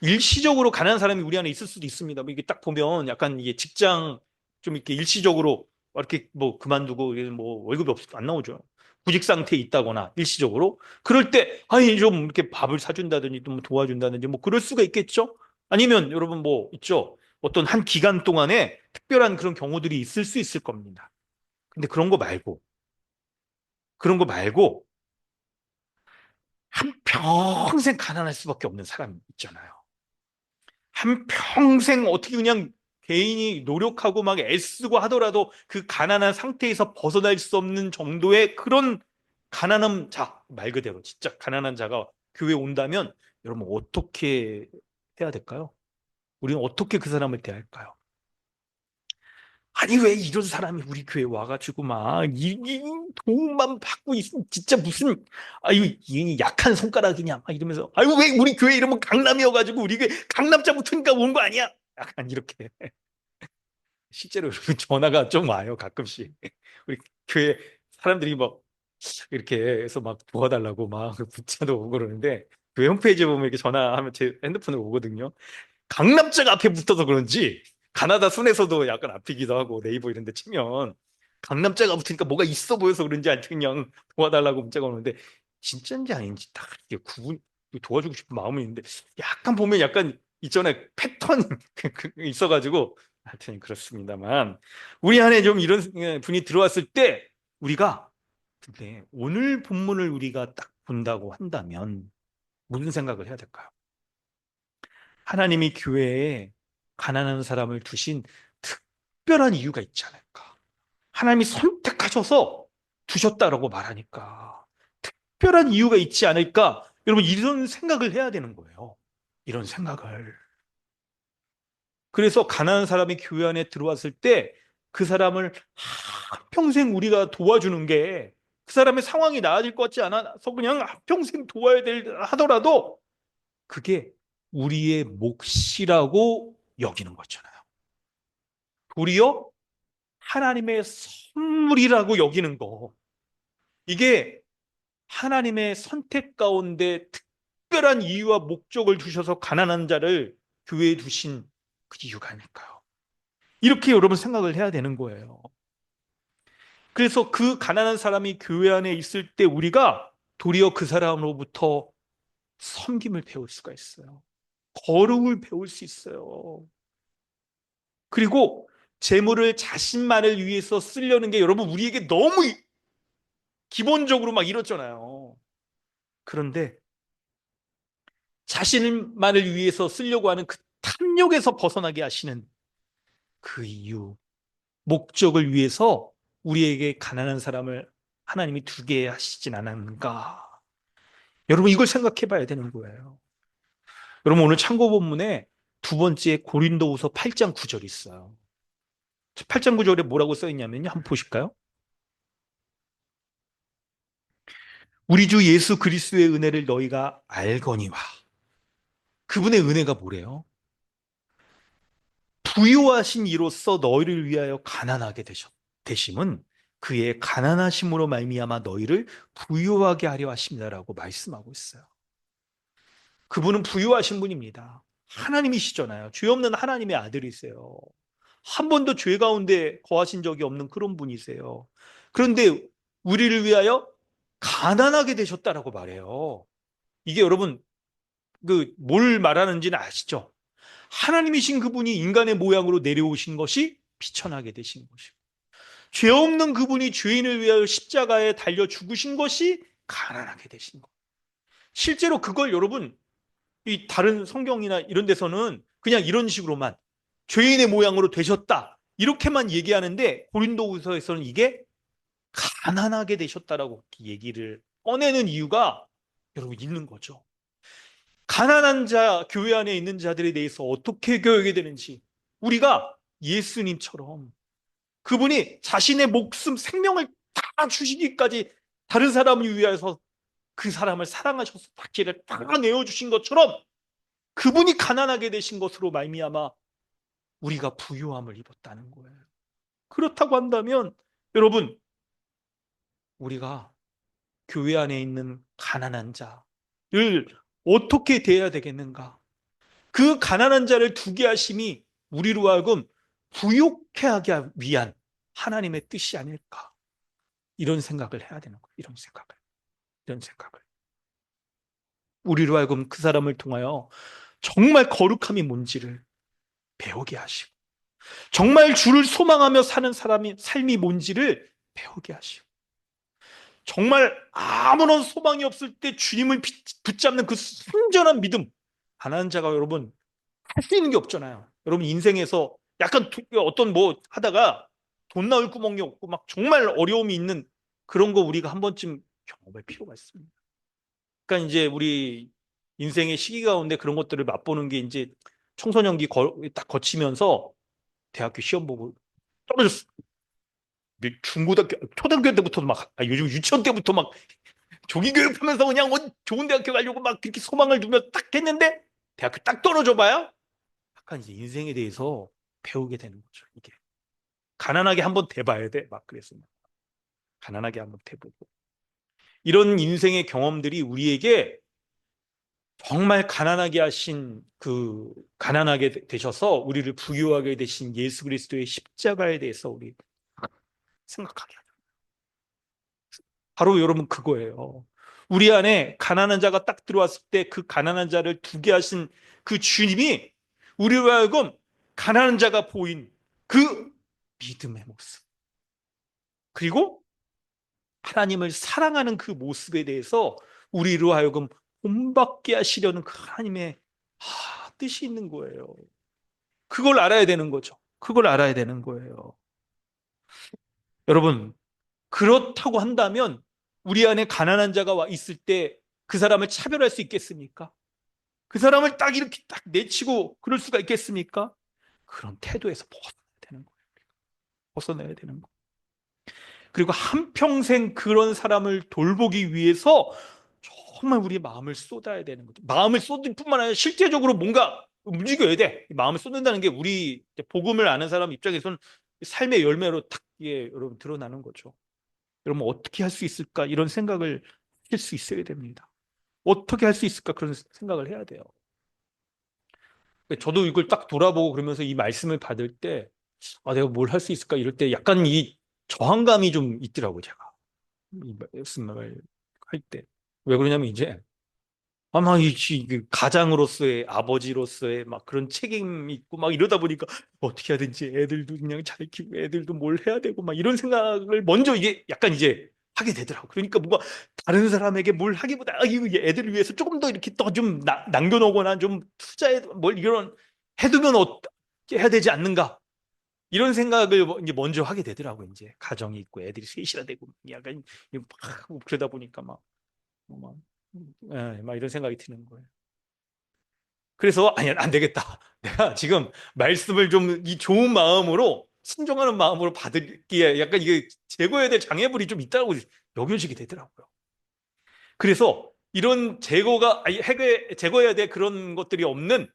일시적으로 가난한 사람이 우리 안에 있을 수도 있습니다. 뭐 이게 딱 보면 약간 이게 직장 좀 이렇게 일시적으로 이렇게 뭐 그만두고 뭐 월급이 안 나오죠. 구직 상태에 있다거나 일시적으로 그럴 때 아니 좀 이렇게 밥을 사준다든지 좀 도와준다든지 뭐 그럴 수가 있겠죠. 아니면 여러분 뭐 있죠. 어떤 한 기간 동안에 특별한 그런 경우들이 있을 수 있을 겁니다. 근데 그런 거 말고 한 평생 가난할 수밖에 없는 사람 있잖아요. 한 평생 어떻게 그냥 개인이 노력하고 막 애쓰고 하더라도 그 가난한 상태에서 벗어날 수 없는 정도의 그런 가난한 자, 말 그대로 진짜 가난한 자가 교회에 온다면 여러분 어떻게 해야 될까요? 우리는 어떻게 그 사람을 대할까요? 아니 왜 이런 사람이 우리 교회 와가지고 막 이 도움만 받고 진짜 무슨 아유 이 약한 손가락이냐 막 이러면서 아유 왜 우리 교회 이름은 강남이어가지고 우리 교회 강남자 붙으니까 온 거 아니야? 약간 이렇게 실제로 여러분 전화가 좀 와요 가끔씩. 우리 교회 사람들이 막 이렇게 해서 막 도와달라고 막 문자도 오고 그러는데 교회 홈페이지에 보면 이렇게 전화하면 제 핸드폰으로 오거든요. 강남자가 앞에 붙어서 그런지 가나다 순에서도 약간 앞이기도 하고 네이버 이런 데 치면 강남자가 붙으니까 뭐가 있어 보여서 그런지 아니 그냥 도와달라고 문자가 오는데 진짜인지 아닌지 딱 이게 구분 도와주고 싶은 마음은 있는데 약간 보면 약간 있잖아요 패턴 있어가지고 하여튼 그렇습니다만 우리 안에 좀 이런 분이 들어왔을 때 우리가 근데 오늘 본문을 우리가 딱 본다고 한다면 무슨 생각을 해야 될까요? 하나님이 교회에 가난한 사람을 두신 특별한 이유가 있지 않을까? 하나님이 선택하셔서 두셨다라고 말하니까 특별한 이유가 있지 않을까? 여러분, 이런 생각을 해야 되는 거예요. 이런 생각을. 그래서 가난한 사람이 교회 안에 들어왔을 때 그 사람을 평생 우리가 도와주는 게 그 사람의 상황이 나아질 것 같지 않아서 그냥 평생 도와야 하더라도 그게 우리의 몫이라고 여기는 거잖아요. 도리어 하나님의 선물이라고 여기는 거. 이게 하나님의 선택 가운데 특별한 이유와 목적을 두셔서 가난한 자를 교회에 두신 그 이유가 아닐까요? 이렇게 여러분 생각을 해야 되는 거예요. 그래서 그 가난한 사람이 교회 안에 있을 때 우리가 도리어 그 사람으로부터 섬김을 배울 수가 있어요. 거룩을 배울 수 있어요. 그리고 재물을 자신만을 위해서 쓰려는 게 여러분 우리에게 너무 기본적으로 막 이렇잖아요. 그런데 자신만을 위해서 쓰려고 하는 그 탐욕에서 벗어나게 하시는 그 이유, 목적을 위해서 우리에게 가난한 사람을 하나님이 두게 하시진 않았는가? 여러분 이걸 생각해 봐야 되는 거예요. 여러분 오늘 참고 본문에 두 번째 고린도후서 8장 9절이 있어요. 8장 9절에 뭐라고 써 있냐면요. 한번 보실까요? 우리 주 예수 그리스도의 은혜를 너희가 알거니와. 그분의 은혜가 뭐래요? 부유하신 이로써 너희를 위하여 가난하게 되심은 그의 가난하심으로 말미암아 너희를 부유하게 하려 하십니다라고 말씀하고 있어요. 그분은 부유하신 분입니다. 하나님이시잖아요. 죄 없는 하나님의 아들이세요. 한 번도 죄 가운데 거하신 적이 없는 그런 분이세요. 그런데 우리를 위하여 가난하게 되셨다라고 말해요. 이게 여러분 그 뭘 말하는지는 아시죠? 하나님이신 그분이 인간의 모양으로 내려오신 것이 비천하게 되신 것이고, 죄 없는 그분이 죄인을 위하여 십자가에 달려 죽으신 것이 가난하게 되신 것. 실제로 그걸 여러분 이 다른 성경이나 이런 데서는 그냥 이런 식으로만 죄인의 모양으로 되셨다 이렇게만 얘기하는데 고린도후서에서는 이게 가난하게 되셨다라고 얘기를 꺼내는 이유가 여러분 있는 거죠. 가난한 자, 교회 안에 있는 자들에 대해서 어떻게 교육이 되는지 우리가 예수님처럼 그분이 자신의 목숨, 생명을 다 주시기까지 다른 사람을 위해서 그 사람을 사랑하셔서 바퀴를 다 내어주신 것처럼 그분이 가난하게 되신 것으로 말미암아 우리가 부유함을 입었다는 거예요. 그렇다고 한다면 여러분 우리가 교회 안에 있는 가난한 자를 어떻게 대해야 되겠는가? 그 가난한 자를 두게 하심이 우리로 하여금 부욕해 하기 위한 하나님의 뜻이 아닐까? 이런 생각을 해야 되는 거예요. 이런 생각을. 우리로 하여금 그 사람을 통하여 정말 거룩함이 뭔지를 배우게 하시고, 정말 주를 소망하며 사는 삶이 뭔지를 배우게 하시고, 정말 아무런 소망이 없을 때 주님을 붙잡는 그 순전한 믿음. 가난한 자가 여러분 할 수 있는 게 없잖아요. 여러분 인생에서 약간 어떤 뭐 하다가 돈 나올 구멍이 없고 막 정말 어려움이 있는 그런 거 우리가 한 번쯤 경험할 필요가 있습니다. 그러니까 이제 우리 인생의 시기 가운데 그런 것들을 맛보는 게 이제 청소년기 딱 거치면서 대학교 시험 보고 떨어졌어. 중고등학교, 초등학교 때부터 막, 요즘 유치원 때부터 막 조기교육 하면서 그냥 좋은 대학교 가려고 막 그렇게 소망을 두며 딱 했는데 대학교 딱 떨어져 봐야 약간 이제 인생에 대해서 배우게 되는 거죠. 이게 가난하게 한번 돼봐야 돼. 막 그랬습니다. 가난하게 한번 돼보고 이런 인생의 경험들이 우리에게 정말 가난하게 하신 그 가난하게 되셔서 우리를 부유하게 되신 예수 그리스도의 십자가에 대해서 우리 생각하게 하죠. 바로 여러분 그거예요. 우리 안에 가난한 자가 딱 들어왔을 때 그 가난한 자를 두게 하신 그 주님이 우리로 하여금 가난한 자가 보인 그 믿음의 모습, 그리고 하나님을 사랑하는 그 모습에 대해서 우리로 하여금 본받게 하시려는 그 하나님의 뜻이 있는 거예요. 그걸 알아야 되는 거죠. 그걸 알아야 되는 거예요. 여러분, 그렇다고 한다면 우리 안에 가난한 자가 와 있을 때 그 사람을 차별할 수 있겠습니까? 그 사람을 딱 이렇게 딱 내치고 그럴 수가 있겠습니까? 그런 태도에서 벗어나야 되는 거예요. 벗어나야 되는 거. 그리고 한평생 그런 사람을 돌보기 위해서 정말 우리 마음을 쏟아야 되는 거죠. 마음을 쏟을 뿐만 아니라 실제적으로 뭔가 움직여야 돼. 마음을 쏟는다는 게 우리 복음을 아는 사람 입장에서는 삶의 열매로 딱 여러분 드러나는 거죠. 여러분 어떻게 할 수 있을까 이런 생각을 할 수 있어야 됩니다. 어떻게 할 수 있을까? 그런 생각을 해야 돼요. 저도 이걸 딱 돌아보고 그러면서 이 말씀을 받을 때, 아, 내가 뭘 할 수 있을까? 이럴 때 약간 이 저항감이 좀 있더라고요, 제가. 이 말씀을 할 때. 왜 그러냐면 이제 아마 그 가장으로서의 아버지로서의 막 그런 책임이 있고 막 이러다 보니까 어떻게 해야 되지? 애들도 그냥 잘 키우고 애들도 뭘 해야 되고 막 이런 생각을 먼저 이게 약간 이제 하게 되더라고. 그러니까 뭔가 다른 사람에게 뭘 하기보다 아, 이거 애들을 위해서 조금 더 이렇게 더 좀 남겨놓거나 좀 투자해 뭘 이런 해두면 어떻게 해야 되지 않는가? 이런 생각을 이제 먼저 하게 되더라고. 이제 가정이 있고 애들이 셋이나 되고 약간 막 그러다 보니까 막, 막 이런 생각이 드는 거예요. 그래서 아니 안 되겠다. 내가 지금 말씀을 좀 이 좋은 마음으로 순종하는 마음으로 받을기에 약간 이게 제거해야 될 장애물이 좀 있다고 여겨지게 되더라고요. 그래서 이런 제거가 아니 제거해야 될 그런 것들이 없는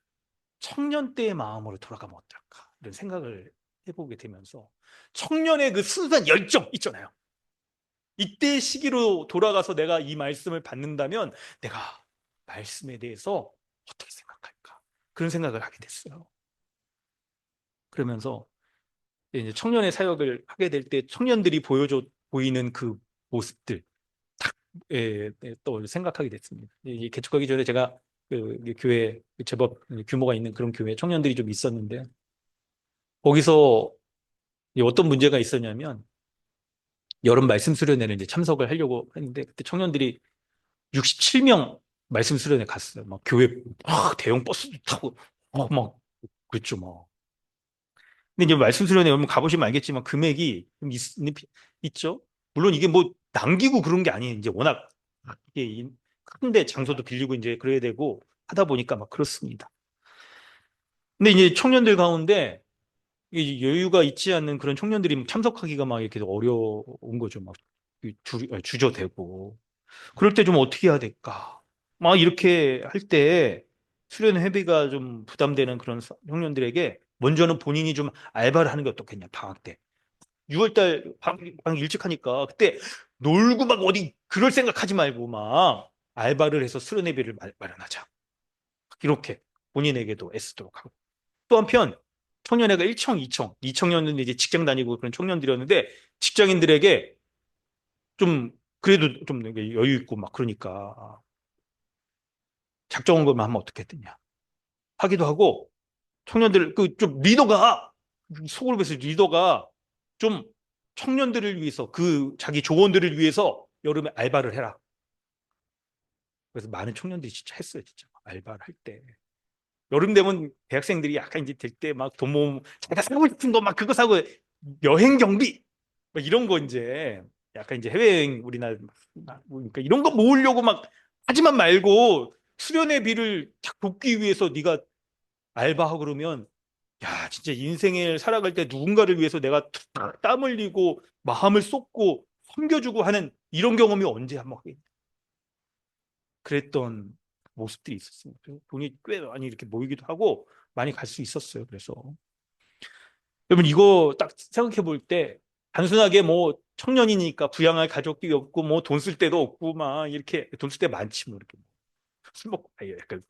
청년 때의 마음으로 돌아가면 어떨까 이런 생각을 해보게 되면서 청년의 그 순수한 열정 있잖아요. 이때 시기로 돌아가서 내가 이 말씀을 받는다면 내가 말씀에 대해서 어떻게 생각할까? 그런 생각을 하게 됐어요. 그러면서 이제 청년의 사역을 하게 될 때 청년들이 보이는 그 모습들 딱 또 생각하게 됐습니다. 개척하기 전에 제가 그 교회 제법 규모가 있는 그런 교회 청년들이 좀 있었는데 거기서 어떤 문제가 있었냐면 여름 말씀 수련회를 이제 참석을 하려고 했는데 그때 청년들이 67명 말씀 수련회 갔어요. 막 교회 대형 버스도 타고 막 그랬죠. 막 근데 이제 말씀 수련회 여러분 가보시면 알겠지만 금액이 좀 있죠. 물론 이게 뭐 남기고 그런 게 아니에요. 이제 워낙 이게 큰데 장소도 빌리고 이제 그래야 되고 하다 보니까 막 그렇습니다. 근데 이제 청년들 가운데 이 여유가 있지 않는 그런 청년들이 참석하기가 막 이렇게 어려운 거죠. 막 주저되고. 그럴 때 좀 어떻게 해야 될까? 막 이렇게 할 때 수련 회비가 좀 부담되는 그런 청년들에게 먼저는 본인이 좀 알바를 하는 게 어떻겠냐, 방학 때. 6월달 방학 일찍 하니까 그때 놀고 막 어디 그럴 생각하지 말고 막 알바를 해서 수련회비를 마련하자. 이렇게 본인에게도 애쓰도록 하고. 또 한편 청년회가 1청, 2청, 2청년은 이제 직장 다니고 그런 청년들이었는데 직장인들에게 좀 그래도 좀 여유 있고 막 그러니까 작정원금을 하면 어떻겠느냐 하기도 하고 청년들 그 좀 리더가 속으로 해서 리더가 좀 청년들을 위해서 그 자기 조원들을 위해서 여름에 알바를 해라. 그래서 많은 청년들이 진짜 했어요, 진짜 알바를 할 때. 여름 되면 대학생들이 약간 이제 될 때 막 돈 모으면 자기가 사고 싶은 거 막 그거 사고 여행 경비 막 이런 거 이제 약간 이제 해외여행 우리나라 그러니까 이런 거 모으려고 막 하지만 말고 수련회비를 탁 돕기 위해서 네가 알바하고 그러면 야 진짜 인생을 살아갈 때 누군가를 위해서 내가 땀 흘리고 마음을 쏟고 섬겨주고 하는 이런 경험이 언제 한번 하겠냐. 그랬던 모습들이 있었습니다. 돈이 꽤 많이 이렇게 모이기도 하고 많이 갈 수 있었어요. 그래서 여러분 이거 딱 생각해 볼 때 단순하게 뭐 청년이니까 부양할 가족이 없고 뭐 돈 쓸 데도 없고 막 이렇게 돈 쓸 데 많지 뭐 이렇게 술 먹고 약간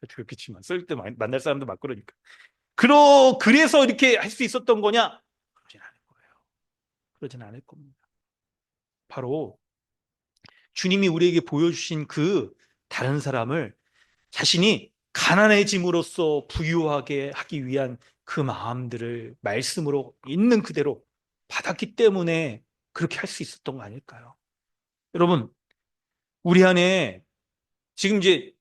그렇겠지만 쓸 때 만날 사람도 많고 그러니까 그래서 이렇게 할 수 있었던 거냐? 그러진 않을 거예요. 그러진 않을 겁니다. 바로 주님이 우리에게 보여주신 그 다른 사람을 자신이 가난해짐으로써 부유하게 하기 위한 그 마음들을 말씀으로 있는 그대로 받았기 때문에 그렇게 할 수 있었던 거 아닐까요? 여러분, 우리 안에 지금 이제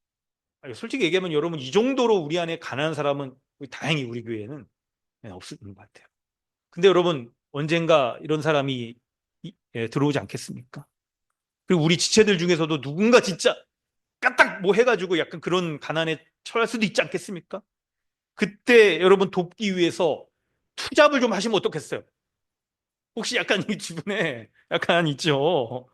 솔직히 얘기하면 여러분 이 정도로 우리 안에 가난한 사람은 다행히 우리 교회에는 없는 것 같아요. 근데 여러분 언젠가 이런 사람이 들어오지 않겠습니까? 그리고 우리 지체들 중에서도 누군가 진짜 까딱 뭐 해가지고 약간 그런 가난에 처할 수도 있지 않겠습니까? 그때 여러분 돕기 위해서 투잡을 좀 하시면 어떻겠어요? 혹시 약간 이 주변에 약간 있죠?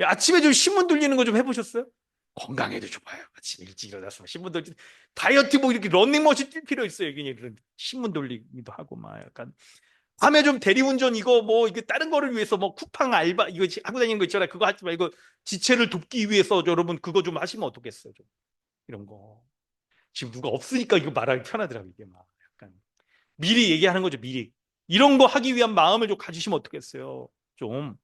아침에 좀 신문 돌리는 거 좀 해보셨어요? 건강에도 좋아요. 아침 일찍 일어나서 신문 돌리 다이어트 뭐 이렇게 런닝머신 뛸 필요 있어요. 그냥 이런 신문 돌리기도 하고 막 약간 밤에 좀 대리운전 이거 뭐 이게 다른 거를 위해서 뭐 쿠팡 알바 이거 하고 다니는 거 있잖아요. 그거 하지 말고 지체를 돕기 위해서 여러분 그거 좀 하시면 어떻겠어요? 좀 이런 거. 지금 누가 없으니까 이거 말하기 편하더라고요. 이게 막 약간 미리 얘기하는 거죠. 미리. 이런 거 하기 위한 마음을 좀 가지시면 어떻겠어요? 좀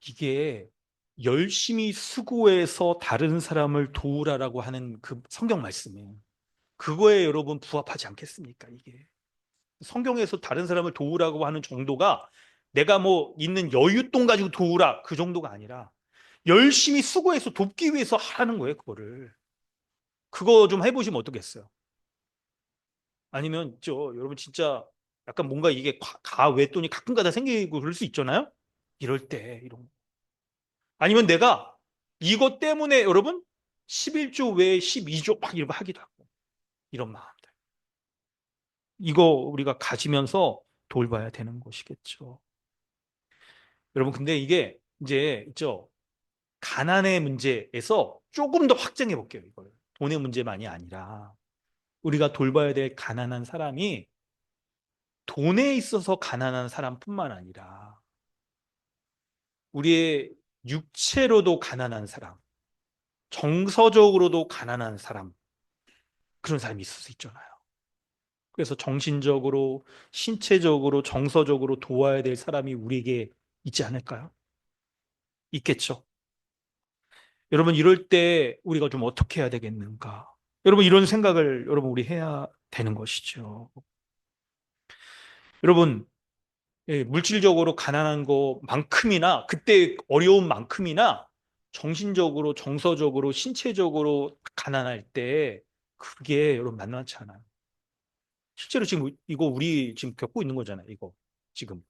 이게 열심히 수고해서 다른 사람을 도우라라고 하는 그 성경 말씀이에요. 그거에 여러분 부합하지 않겠습니까? 이게 성경에서 다른 사람을 도우라고 하는 정도가 내가 뭐 있는 여윳돈 가지고 도우라 그 정도가 아니라 열심히 수고해서 돕기 위해서 하는 거예요. 그거를 그거 좀 해보시면 어떻겠어요? 아니면 여러분 진짜 약간 뭔가 이게 외돈이 가끔가다 생기고 그럴 수 있잖아요. 이럴 때 이런 거. 아니면 내가 이것 때문에 여러분 11조 외에 12조 막 이런 거 하기도 하고 이런 마음들. 이거 우리가 가지면서 돌봐야 되는 것이겠죠. 여러분 근데 이게 이제 있죠. 가난의 문제에서 조금 더 확장해 볼게요. 이걸. 돈의 문제만이 아니라 우리가 돌봐야 될 가난한 사람이 돈에 있어서 가난한 사람뿐만 아니라 우리의 육체로도 가난한 사람, 정서적으로도 가난한 사람, 그런 사람이 있을 수 있잖아요. 그래서 정신적으로, 신체적으로, 정서적으로 도와야 될 사람이 우리에게 있지 않을까요? 있겠죠. 여러분, 이럴 때 우리가 좀 어떻게 해야 되겠는가? 여러분, 이런 생각을 여러분, 우리 해야 되는 것이죠. 여러분, 물질적으로 가난한 것만큼이나, 그때 어려운 만큼이나, 정신적으로, 정서적으로, 신체적으로 가난할 때, 그게 여러분 만만치 않아요. 실제로 지금 이거 우리 지금 겪고 있는 거잖아요. 이거 지금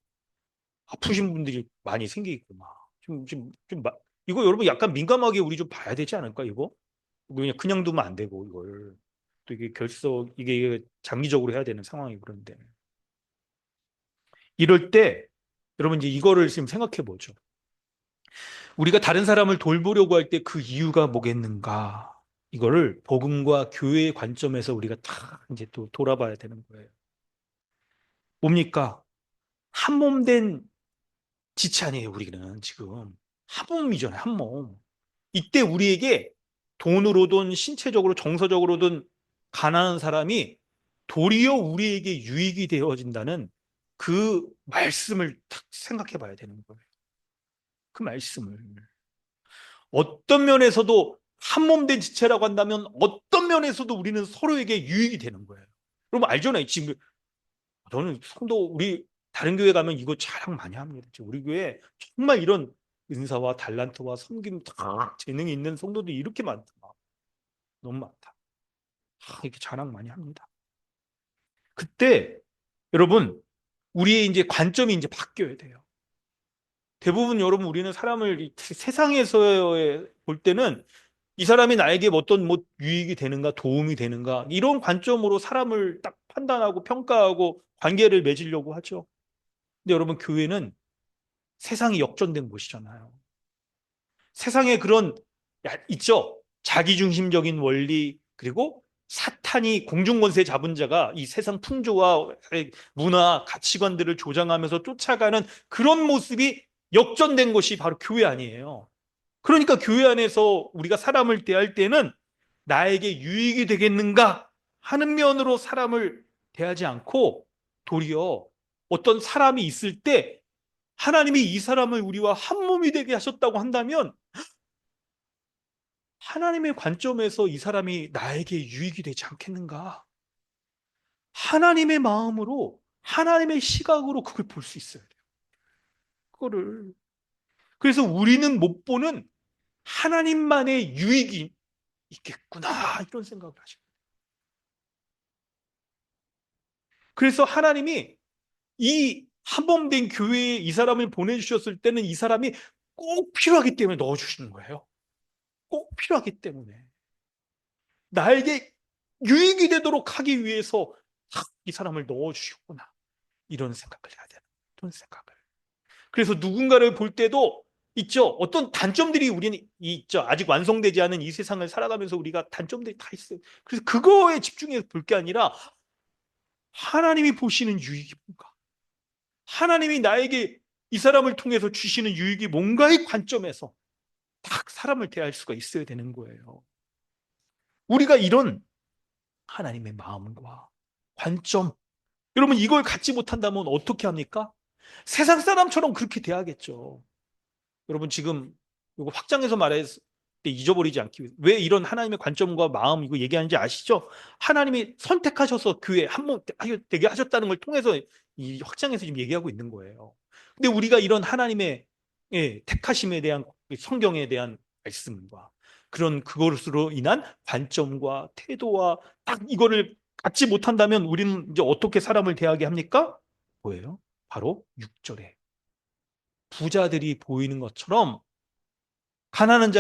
아프신 분들이 많이 생기고 막 이거 여러분 약간 민감하게 우리 좀 봐야 되지 않을까 이거? 그냥 두면 안 되고 이걸 또 이게 이게 장기적으로 해야 되는 상황이 그런데 이럴 때 여러분 이제 이거를 지금 생각해 보죠. 우리가 다른 사람을 돌보려고 할 때 그 이유가 뭐겠는가? 이거를 복음과 교회의 관점에서 우리가 다 이제 또 돌아봐야 되는 거예요. 뭡니까? 한 몸 된 지체 아니에요, 우리는 지금. 한 몸이잖아요, 한 몸. 이때 우리에게 돈으로든 신체적으로 정서적으로든 가난한 사람이 도리어 우리에게 유익이 되어진다는 그 말씀을 딱 생각해 봐야 되는 거예요. 그 말씀을. 어떤 면에서도 한 몸 된 지체라고 한다면 어떤 면에서도 우리는 서로에게 유익이 되는 거예요. 여러분 알잖아요. 지금 저는 성도 우리 다른 교회 가면 이거 자랑 많이 합니다. 지금 우리 교회 정말 이런 은사와 달란트와 섬김 다 재능이 있는 성도들이 이렇게 많다. 너무 많다. 이렇게 자랑 많이 합니다. 그때 여러분 우리의 이제 관점이 이제 바뀌어야 돼요. 대부분 여러분 우리는 사람을 세상에서 볼 때는 이 사람이 나에게 어떤 뭐 유익이 되는가 도움이 되는가 이런 관점으로 사람을 딱 판단하고 평가하고 관계를 맺으려고 하죠. 근데 여러분 교회는 세상이 역전된 곳이잖아요. 세상에 그런 있죠. 자기중심적인 원리 그리고 사탄이 공중권세 잡은 자가 이 세상 풍조와 문화 가치관들을 조장하면서 쫓아가는 그런 모습이 역전된 것이 바로 교회 아니에요. 그러니까 교회 안에서 우리가 사람을 대할 때는 나에게 유익이 되겠는가 하는 면으로 사람을 대하지 않고 도리어 어떤 사람이 있을 때 하나님이 이 사람을 우리와 한 몸이 되게 하셨다고 한다면 하나님의 관점에서 이 사람이 나에게 유익이 되지 않겠는가? 하나님의 마음으로 하나님의 시각으로 그걸 볼 수 있어야 돼요. 그거를. 그래서 우리는 못 보는 하나님만의 유익이 있겠구나 이런 생각을 하시고 그래서 하나님이 이 한범된 교회에 이 사람을 보내주셨을 때는 이 사람이 꼭 필요하기 때문에 넣어주시는 거예요. 꼭 필요하기 때문에 나에게 유익이 되도록 하기 위해서 이 사람을 넣어주셨구나 이런 생각을 해야 되는 이런 생각을 그래서 누군가를 볼 때도 있죠. 어떤 단점들이 우리는 있죠. 아직 완성되지 않은 이 세상을 살아가면서 우리가 단점들이 다 있어요. 그래서 그거에 집중해서 볼 게 아니라 하나님이 보시는 유익이 뭔가? 하나님이 나에게 이 사람을 통해서 주시는 유익이 뭔가의 관점에서 딱 사람을 대할 수가 있어야 되는 거예요. 우리가 이런 하나님의 마음과 관점, 여러분 이걸 갖지 못한다면 어떻게 합니까? 세상 사람처럼 그렇게 대하겠죠. 여러분 지금 이거 확장해서 말해서 잊어버리지 않기 위해서 왜 이런 하나님의 관점과 마음 이거 얘기하는지 아시죠? 하나님이 선택하셔서 교회 한번 되게 하셨다는 걸 통해서 이 확장해서 지금 얘기하고 있는 거예요. 근데 우리가 이런 하나님의 택하심에 대한 성경에 대한 말씀과 그런 그것으로 인한 관점과 태도와 딱 이거를 갖지 못한다면 우리는 이제 어떻게 사람을 대하게 합니까? 뭐예요? 바로 6절에 부자들이 보이는 것처럼 가난한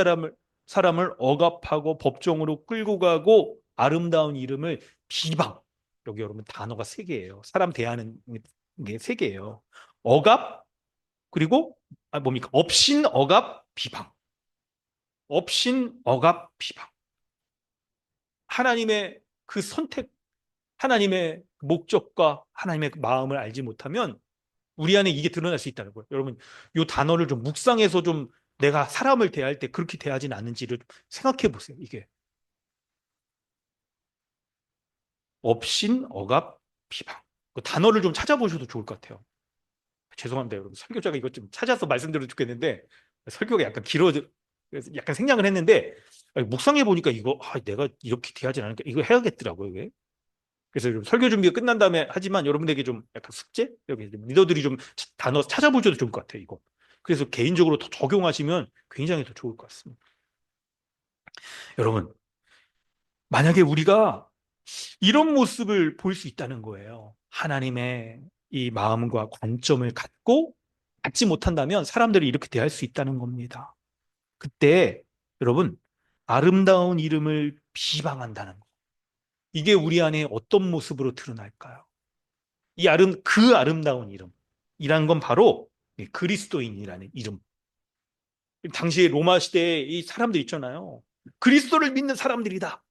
사람을 억압하고 법정으로 끌고 가고 아름다운 이름을 비방. 여기 여러분 단어가 세 개예요. 사람 대하는 게 세 개예요. 억압, 그리고 뭡니까? 업신, 억압, 비방. 업신, 억압, 비방. 하나님의 그 선택, 하나님의 목적과 하나님의 마음을 알지 못하면 우리 안에 이게 드러날 수 있다는 거예요. 여러분, 이 단어를 좀 묵상해서 좀 내가 사람을 대할 때 그렇게 대하진 않는지를 생각해 보세요. 이게 업신, 억압, 비방. 그 단어를 좀 찾아보셔도 좋을 것 같아요. 죄송합니다, 여러분. 설교자가 이것 좀 찾아서 말씀드려도 좋겠는데 설교가 약간 길어져, 그래서 약간 생략을 했는데 묵상해 보니까 이거 내가 이렇게 대하진 않으니까 이거 해야겠더라고요. 이게. 그래서 좀 설교 준비가 끝난 다음에 하지만 여러분에게 좀 약간 숙제? 여기 좀 리더들이 좀 단어 찾아보셔도 좋을 것 같아요, 이거. 그래서 개인적으로 더 적용하시면 굉장히 더 좋을 것 같습니다. 여러분, 만약에 우리가 이런 모습을 볼 수 있다는 거예요. 하나님의 이 마음과 관점을 갖지 못한다면 사람들이 이렇게 대할 수 있다는 겁니다. 그때 여러분, 아름다운 이름을 비방한다는 거. 이게 우리 안에 어떤 모습으로 드러날까요? 그 아름다운 이름이란 건 바로 그리스도인이라는 이름. 당시에 로마 시대에 이 사람들 있잖아요. 그리스도를 믿는 사람들이다.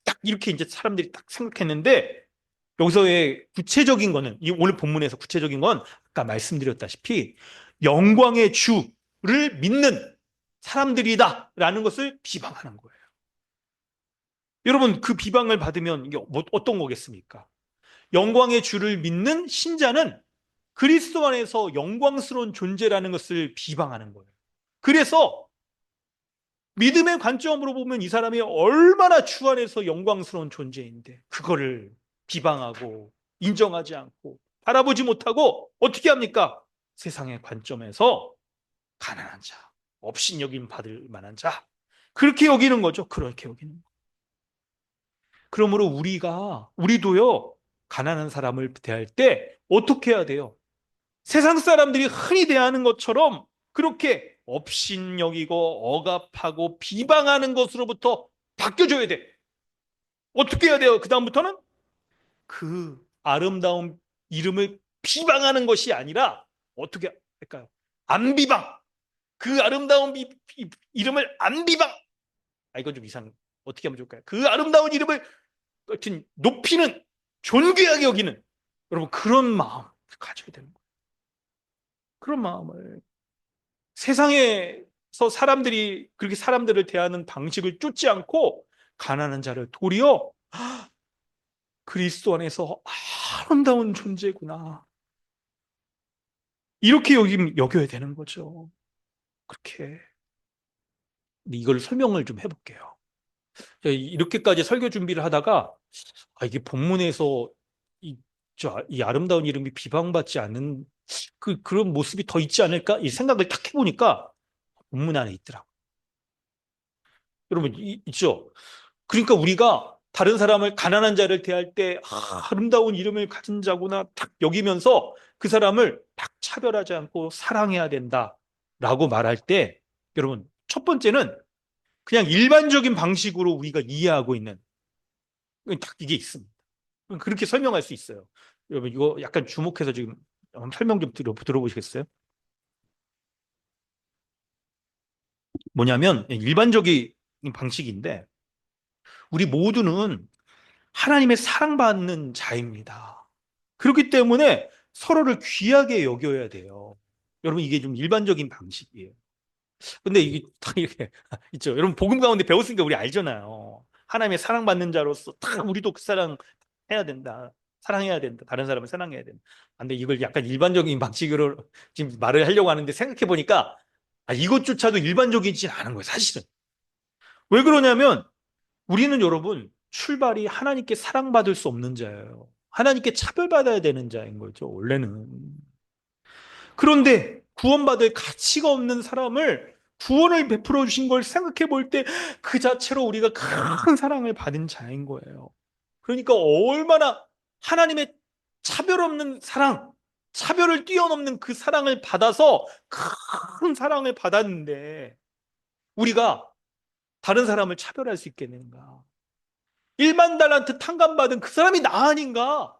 딱 이렇게 이제 사람들이 딱 생각했는데 여기서의 구체적인 거는 이 오늘 본문에서 구체적인 건 아까 말씀드렸다시피 영광의 주를 믿는 사람들이다라는 것을 비방하는 거예요. 여러분 그 비방을 받으면 이게 어떤 거겠습니까? 영광의 주를 믿는 신자는 그리스도 안에서 영광스러운 존재라는 것을 비방하는 거예요. 그래서 믿음의 관점으로 보면 이 사람이 얼마나 주 안에서 영광스러운 존재인데 그거를 비방하고 인정하지 않고 바라보지 못하고 어떻게 합니까? 세상의 관점에서 가난한 자, 업신여김 받을 만한 자, 그렇게 여기는 거죠. 그렇게 여기는 거. 그러므로 우리도요 가난한 사람을 대할 때 어떻게 해야 돼요? 세상 사람들이 흔히 대하는 것처럼 그렇게 업신여기고 억압하고 비방하는 것으로부터 바뀌어줘야 돼. 어떻게 해야 돼요? 그다음부터는 그 아름다운 이름을 비방하는 것이 아니라 어떻게 할까요? 안 비방. 그 아름다운 이름을 안 비방. 이건 좀 이상. 어떻게 하면 좋을까요? 그 아름다운 이름을 하여튼 높이는 존귀하게 여기는 여러분 그런 마음 가져야 되는 거예요. 그런 마음을 세상에서 사람들이 그렇게 사람들을 대하는 방식을 쫓지 않고 가난한 자를 도리어 그리스도 안에서 아름다운 존재구나. 이렇게 여겨야 되는 거죠. 그렇게. 이걸 설명을 좀 해볼게요. 이렇게까지 설교 준비를 하다가 이게 본문에서 이 아름다운 이름이 비방받지 않는 그런 모습이 더 있지 않을까? 이 생각을 딱 해보니까 본문 안에 있더라고요. 여러분, 있죠? 그러니까 우리가 다른 사람을 가난한 자를 대할 때 아름다운 이름을 가진 자구나 딱 여기면서 그 사람을 딱 차별하지 않고 사랑해야 된다라고 말할 때 여러분 첫 번째는 그냥 일반적인 방식으로 우리가 이해하고 있는 딱 이게 있습니다. 그렇게 설명할 수 있어요. 여러분 이거 약간 주목해서 지금 한번 설명 좀 들어보시겠어요? 뭐냐면 일반적인 방식인데 우리 모두는 하나님의 사랑받는 자입니다. 그렇기 때문에 서로를 귀하게 여겨야 돼요. 여러분, 이게 좀 일반적인 방식이에요. 근데 이게 딱 이렇게 있죠. 여러분, 복음 가운데 배웠으니까 우리 알잖아요. 하나님의 사랑받는 자로서 딱 우리도 그 사랑 해야 된다. 사랑해야 된다. 다른 사람을 사랑해야 된다. 근데 이걸 약간 일반적인 방식으로 지금 말을 하려고 하는데, 생각해 보니까 이것조차도 일반적이지 않은 거예요, 사실은. 왜 그러냐면 우리는, 여러분, 출발이 하나님께 사랑받을 수 없는 자예요. 하나님께 차별받아야 되는 자인 거죠, 원래는. 그런데 구원받을 가치가 없는 사람을 구원을 베풀어 주신 걸 생각해 볼 때 그 자체로 우리가 큰 사랑을 받은 자인 거예요. 그러니까 얼마나 하나님의 차별 없는 사랑, 차별을 뛰어넘는 그 사랑을 받아서 큰 사랑을 받았는데 우리가 다른 사람을 차별할 수 있겠는가? 1만 달란트 탕감받은 그 사람이 나 아닌가?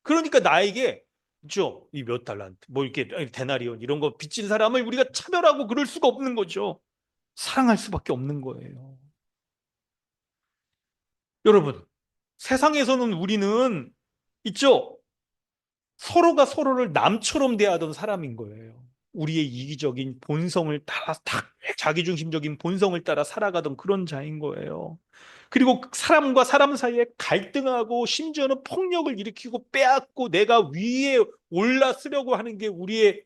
그러니까 나에게 있죠. 이 몇 달란트, 뭐 이렇게 데나리온 이런 거 빚진 사람을 우리가 차별하고 그럴 수가 없는 거죠. 사랑할 수밖에 없는 거예요. 여러분, 세상에서는 우리는 있죠. 서로가 서로를 남처럼 대하던 사람인 거예요. 우리의 이기적인 본성을 따라 딱 자기중심적인 본성을 따라 살아가던 그런 자인 거예요. 그리고 사람과 사람 사이에 갈등하고 심지어는 폭력을 일으키고 빼앗고 내가 위에 올라서려고 하는 게 우리의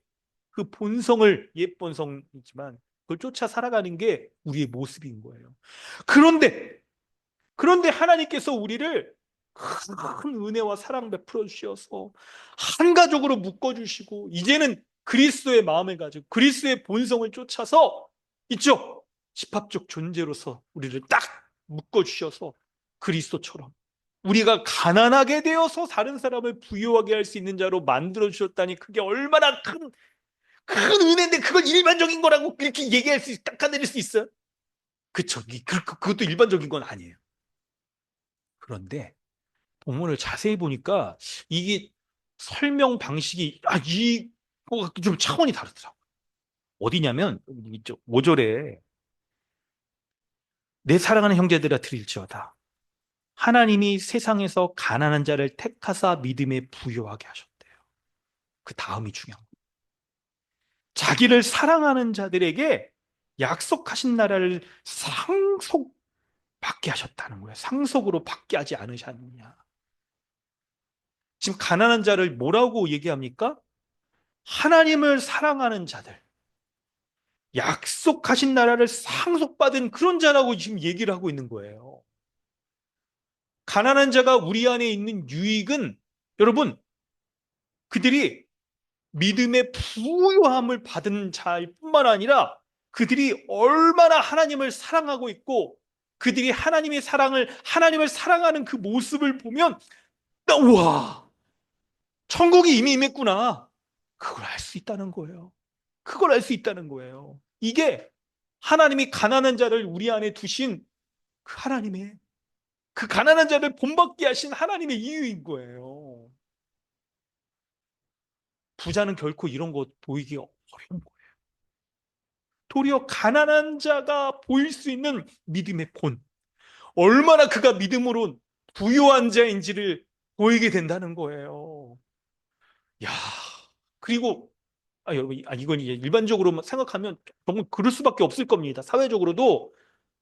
그 본성을, 옛 본성이지만 그걸 쫓아 살아가는 게 우리의 모습인 거예요. 그런데 하나님께서 우리를 큰 은혜와 사랑 베풀어 주셔서 한 가족으로 묶어 주시고 이제는 그리스도의 마음을 가지고 그리스도의 본성을 쫓아서 있죠. 집합적 존재로서 우리를 딱 묶어 주셔서 그리스도처럼 우리가 가난하게 되어서 다른 사람을 부유하게 할 수 있는 자로 만들어 주셨다니, 그게 얼마나 큰 은혜인데 그걸 일반적인 거라고 이렇게 얘기할 수, 깎아내릴 수 있어요? 그쵸. 그것도 일반적인 건 아니에요. 그런데 본문을 자세히 보니까 이게 설명 방식이 이거가 좀 차원이 다르더라고요. 어디냐면 이쪽 5절에 내 사랑하는 형제들아 들을지어다. 하나님이 세상에서 가난한 자를 택하사 믿음에 부요하게 하셨대요. 그 다음이 중요한 거예요. 자기를 사랑하는 자들에게 약속하신 나라를 상속받게 하셨다는 거예요. 상속으로 받게 하지 않으셨느냐. 지금 가난한 자를 뭐라고 얘기합니까? 하나님을 사랑하는 자들, 약속하신 나라를 상속받은 그런 자라고 지금 얘기를 하고 있는 거예요. 가난한 자가 우리 안에 있는 유익은, 여러분, 그들이 믿음의 부요함을 받은 자일 뿐만 아니라 그들이 얼마나 하나님을 사랑하고 있고 그들이 하나님을 사랑하는 그 모습을 보면, 우와, 천국이 이미 임했구나. 그걸 알 수 있다는 거예요. 그걸 알 수 있다는 거예요. 이게 하나님이 가난한 자를 우리 안에 두신 그 하나님의, 그 가난한 자를 본받게 하신 하나님의 이유인 거예요. 부자는 결코 이런 거 보이기 어려운 거예요. 도리어 가난한 자가 보일 수 있는 믿음의 본, 얼마나 그가 믿음으로 부유한 자인지를 보이게 된다는 거예요. 야, 그리고 여러분, 이건 이제 일반적으로 생각하면 정말 그럴 수밖에 없을 겁니다. 사회적으로도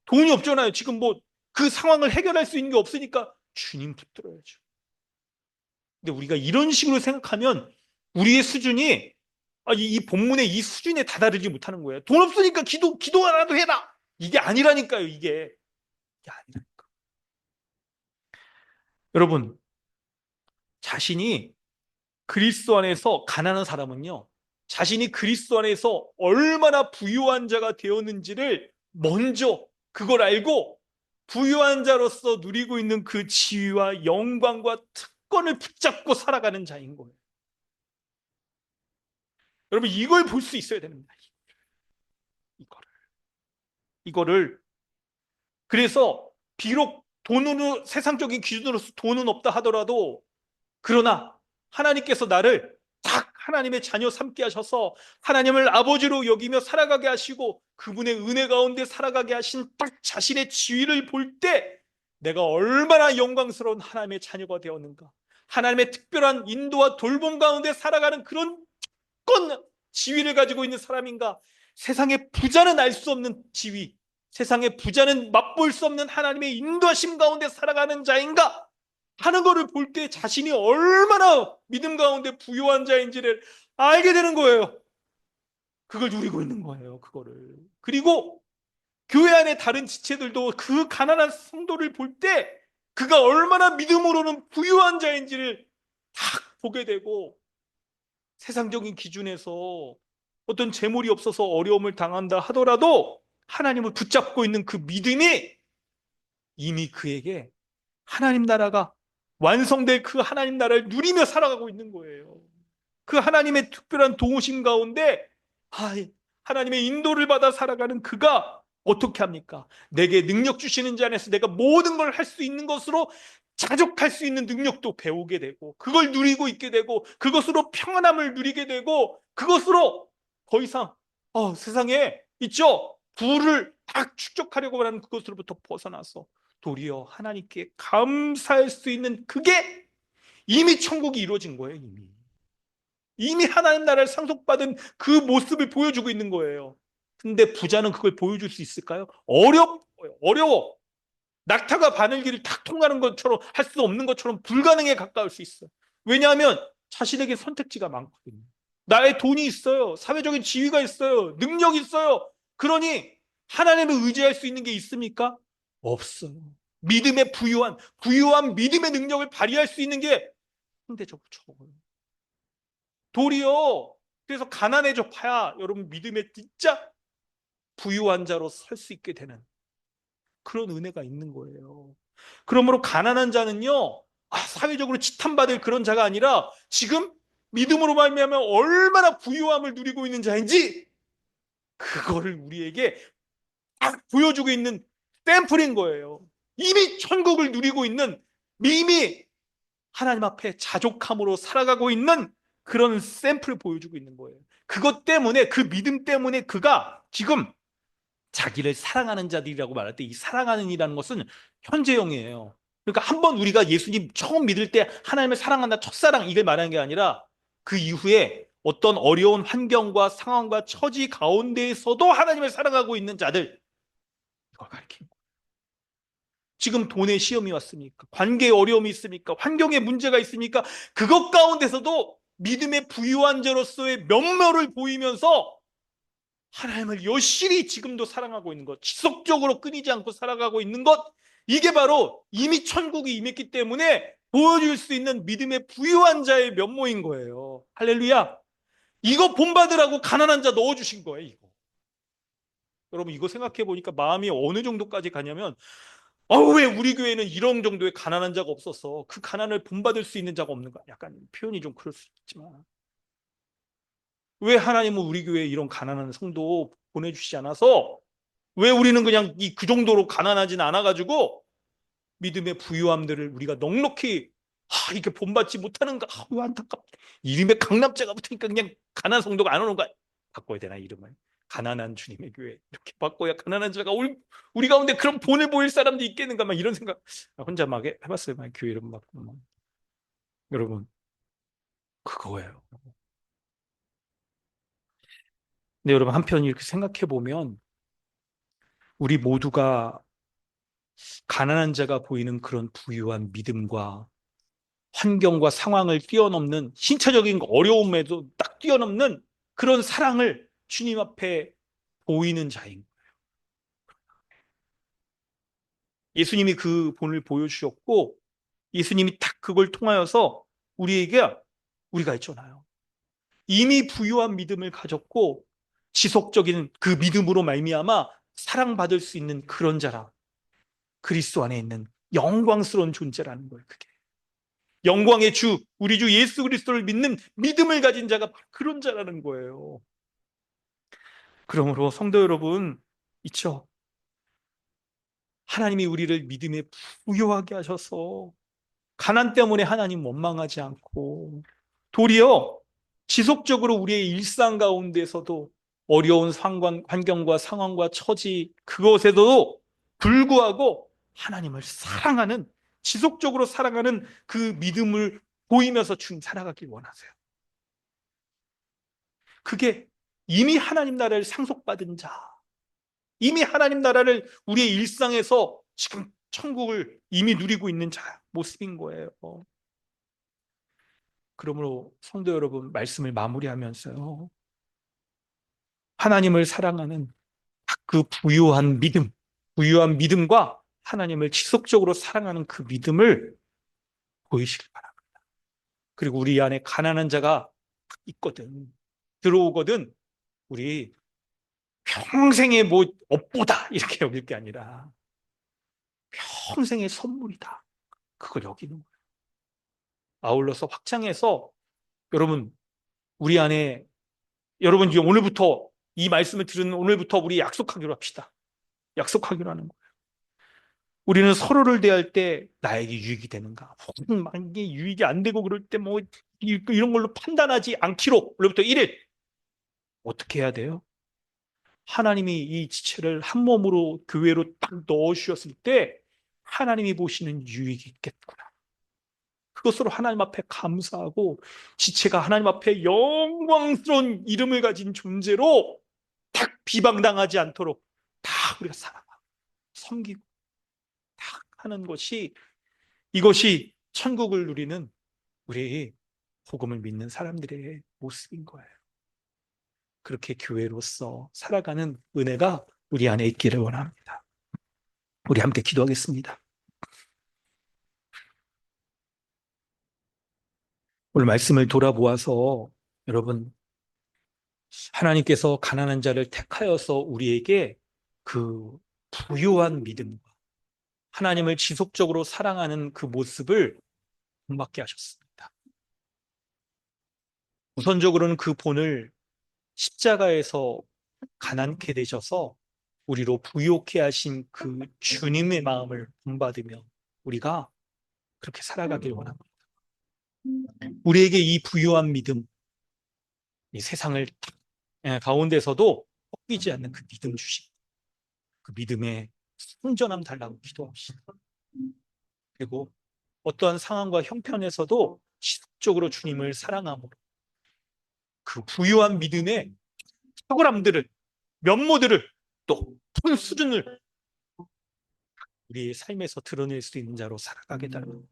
돈이 없잖아요. 지금 뭐 그 상황을 해결할 수 있는 게 없으니까 주님 붙들어야죠. 근데 우리가 이런 식으로 생각하면 우리의 수준이 이 본문의 이 수준에 다다르지 못하는 거예요. 돈 없으니까 기도 하나도 해라. 이게 아니라니까요. 이게 아니라니까. 여러분, 자신이 그리스도 안에서 가난한 사람은요, 자신이 그리스도 안에서 얼마나 부유한 자가 되었는지를 먼저 그걸 알고 부유한 자로서 누리고 있는 그 지위와 영광과 특권을 붙잡고 살아가는 자인 거예요. 여러분, 이걸 볼 수 있어야 됩니다. 이거를. 이거를. 그래서 비록 돈으로, 세상적인 기준으로서 돈은 없다 하더라도, 그러나 하나님께서 나를 딱 하나님의 자녀 삼게 하셔서 하나님을 아버지로 여기며 살아가게 하시고 그분의 은혜 가운데 살아가게 하신 딱 자신의 지위를 볼 때 내가 얼마나 영광스러운 하나님의 자녀가 되었는가, 하나님의 특별한 인도와 돌봄 가운데 살아가는 그런 특권 지위를 가지고 있는 사람인가? 세상의 부자는 알 수 없는 지위, 세상의 부자는 맛볼 수 없는 하나님의 인도하심 가운데 살아가는 자인가? 하는 것을 볼 때 자신이 얼마나 믿음 가운데 부유한 자인지를 알게 되는 거예요. 그걸 누리고 있는 거예요, 그거를. 그리고 교회 안에 다른 지체들도 그 가난한 성도를 볼 때 그가 얼마나 믿음으로는 부유한 자인지를 딱 보게 되고, 세상적인 기준에서 어떤 재물이 없어서 어려움을 당한다 하더라도 하나님을 붙잡고 있는 그 믿음이 이미 그에게 하나님 나라가 완성될 그 하나님 나라를 누리며 살아가고 있는 거예요. 그 하나님의 특별한 도우심 가운데 하나님의 인도를 받아 살아가는 그가 어떻게 합니까? 내게 능력 주시는 자 안에서 내가 모든 걸 할 수 있는 것으로 자족할 수 있는 능력도 배우게 되고, 그걸 누리고 있게 되고, 그것으로 평안함을 누리게 되고, 그것으로 더 이상 세상에 있죠, 부를 딱 축적하려고 하는 그것으로부터 벗어나서 도리어 하나님께 감사할 수 있는, 그게 이미 천국이 이루어진 거예요. 이미 하나님 나라를 상속받은 그 모습을 보여주고 있는 거예요. 근데 부자는 그걸 보여줄 수 있을까요? 어려워. 낙타가 바늘길을 탁 통하는 것처럼, 할 수 없는 것처럼 불가능에 가까울 수 있어요. 왜냐하면 자신에게 선택지가 많거든요. 나의 돈이 있어요. 사회적인 지위가 있어요. 능력이 있어요. 그러니 하나님을 의지할 수 있는 게 있습니까? 없어요. 믿음의 부유한 믿음의 능력을 발휘할 수 있는 게 상대적으로 적어요. 도리어 그래서 가난해져 봐야 여러분 믿음의 진짜 부유한 자로 설 수 있게 되는 그런 은혜가 있는 거예요. 그러므로 가난한 자는요, 사회적으로 지탄받을 그런 자가 아니라 지금 믿음으로 말미암아 얼마나 부유함을 누리고 있는 자인지 그거를 우리에게 딱 보여주고 있는 샘플인 거예요. 이미 천국을 누리고 있는, 이미 하나님 앞에 자족함으로 살아가고 있는 그런 샘플을 보여주고 있는 거예요. 그것 때문에, 그 믿음 때문에 그가 지금 자기를 사랑하는 자들이라고 말할 때, 이 사랑하는 이라는 것은 현재형이에요. 그러니까 한번 우리가 예수님 처음 믿을 때 하나님을 사랑한다, 첫사랑, 이걸 말하는 게 아니라 그 이후에 어떤 어려운 환경과 상황과 처지 가운데에서도 하나님을 사랑하고 있는 자들, 이걸 가리키는 거예요. 지금 돈의 시험이 왔습니까? 관계에 어려움이 있습니까? 환경에 문제가 있습니까? 그것 가운데서도 믿음의 부유한 자로서의 면모를 보이면서 하나님을 여실히 지금도 사랑하고 있는 것, 지속적으로 끊이지 않고 살아가고 있는 것, 이게 바로 이미 천국이 임했기 때문에 보여줄 수 있는 믿음의 부유한 자의 면모인 거예요. 할렐루야. 이거 본받으라고 가난한 자 넣어주신 거예요, 이거. 여러분, 이거 생각해 보니까 마음이 어느 정도까지 가냐면, 왜 우리 교회는 이런 정도의 가난한 자가 없어서 그 가난을 본받을 수 있는 자가 없는가? 약간 표현이 좀 그럴 수 있지만, 왜 하나님은 우리 교회에 이런 가난한 성도 보내주시지 않아서, 왜 우리는 그냥 그 정도로 가난하진 않아가지고 믿음의 부유함들을 우리가 넉넉히 이렇게 본받지 못하는가? 왜 안타깝다. 이름에 강남자가 붙으니까 그냥 가난한 성도가 안 오는 거야. 바꿔야 되나, 이름을? 가난한 주님의 교회, 이렇게 바꿔야 가난한 자가 우리 가운데 그런 본을 보일 사람도 있겠는가, 막 이런 생각 혼자 막 해봤어요. 막 교회 이름 바꾸고 막. 여러분, 그거예요. 근데 여러분, 한편 이렇게 생각해 보면 우리 모두가 가난한 자가 보이는 그런 부유한 믿음과 환경과 상황을 뛰어넘는, 신체적인 어려움에도 딱 뛰어넘는 그런 사랑을 주님 앞에 보이는 자인 거예요. 예수님이 그 본을 보여주셨고, 예수님이 딱 그걸 통하여서 우리가 있잖아요, 이미 부유한 믿음을 가졌고 지속적인 그 믿음으로 말미암아 사랑받을 수 있는 그런 자라, 그리스도 안에 있는 영광스러운 존재라는 거예요. 그게 영광의 주, 우리 주 예수 그리스도를 믿는 믿음을 가진 자가 바로 그런 자라는 거예요. 그러므로 성도 여러분, 있죠, 하나님이 우리를 믿음에 부유하게 하셔서 가난 때문에 하나님 원망하지 않고 도리어 지속적으로 우리의 일상 가운데서도 어려운 환경과 상황과 처지, 그것에도 불구하고 하나님을 사랑하는, 지속적으로 사랑하는 그 믿음을 보이면서 주님 살아가길 원하세요. 그게 이미 하나님 나라를 상속받은 자, 이미 하나님 나라를 우리의 일상에서 지금 천국을 이미 누리고 있는 자 모습인 거예요. 그러므로 성도 여러분, 말씀을 마무리하면서요, 하나님을 사랑하는 그 부유한 믿음과 하나님을 지속적으로 사랑하는 그 믿음을 보이시길 바랍니다. 그리고 우리 안에 가난한 자가 있거든, 들어오거든, 우리 평생의 뭐 업보다 이렇게 여길 게 아니라 평생의 선물이다, 그걸 여기는 거예요. 아울러서 확장해서, 여러분, 우리 안에, 여러분 이제 오늘부터, 이 말씀을 들은 오늘부터 우리 약속하기로 합시다. 약속하기로 하는 거예요. 우리는 서로를 대할 때 나에게 유익이 되는가, 혹은 만약에 유익이 안 되고 그럴 때 뭐 이런 걸로 판단하지 않기로 오늘부터 1일 어떻게 해야 돼요? 하나님이 이 지체를 한 몸으로 교회로 딱 넣어 주셨을 때 하나님이 보시는 유익이 있겠구나, 그것으로 하나님 앞에 감사하고, 지체가 하나님 앞에 영광스러운 이름을 가진 존재로 딱 비방당하지 않도록 다 우리가 살아가고 섬기고 딱 하는 것이, 이것이 천국을 누리는 우리 복음을 믿는 사람들의 모습인 거예요. 그렇게 교회로서 살아가는 은혜가 우리 안에 있기를 원합니다. 우리 함께 기도하겠습니다. 오늘 말씀을 돌아보아서, 여러분, 하나님께서 가난한 자를 택하여서 우리에게 그 부유한 믿음과 하나님을 지속적으로 사랑하는 그 모습을 본받게 하셨습니다. 우선적으로는 그 본을 십자가에서 가난케 되셔서 우리로 부유케 하신 그 주님의 마음을 본받으며 우리가 그렇게 살아가길 원합니다. 우리에게 이 부유한 믿음, 이 세상을 가운데서도 꺾이지 않는 그 믿음 주신, 그 믿음의 순전함 달라고 기도합시다. 그리고 어떠한 상황과 형편에서도 지속적으로 주님을 사랑함으로 그 부유한 믿음의 탁월함들을, 면모들을, 또 큰 수준을 우리의 삶에서 드러낼 수 있는 자로 살아가게 달라고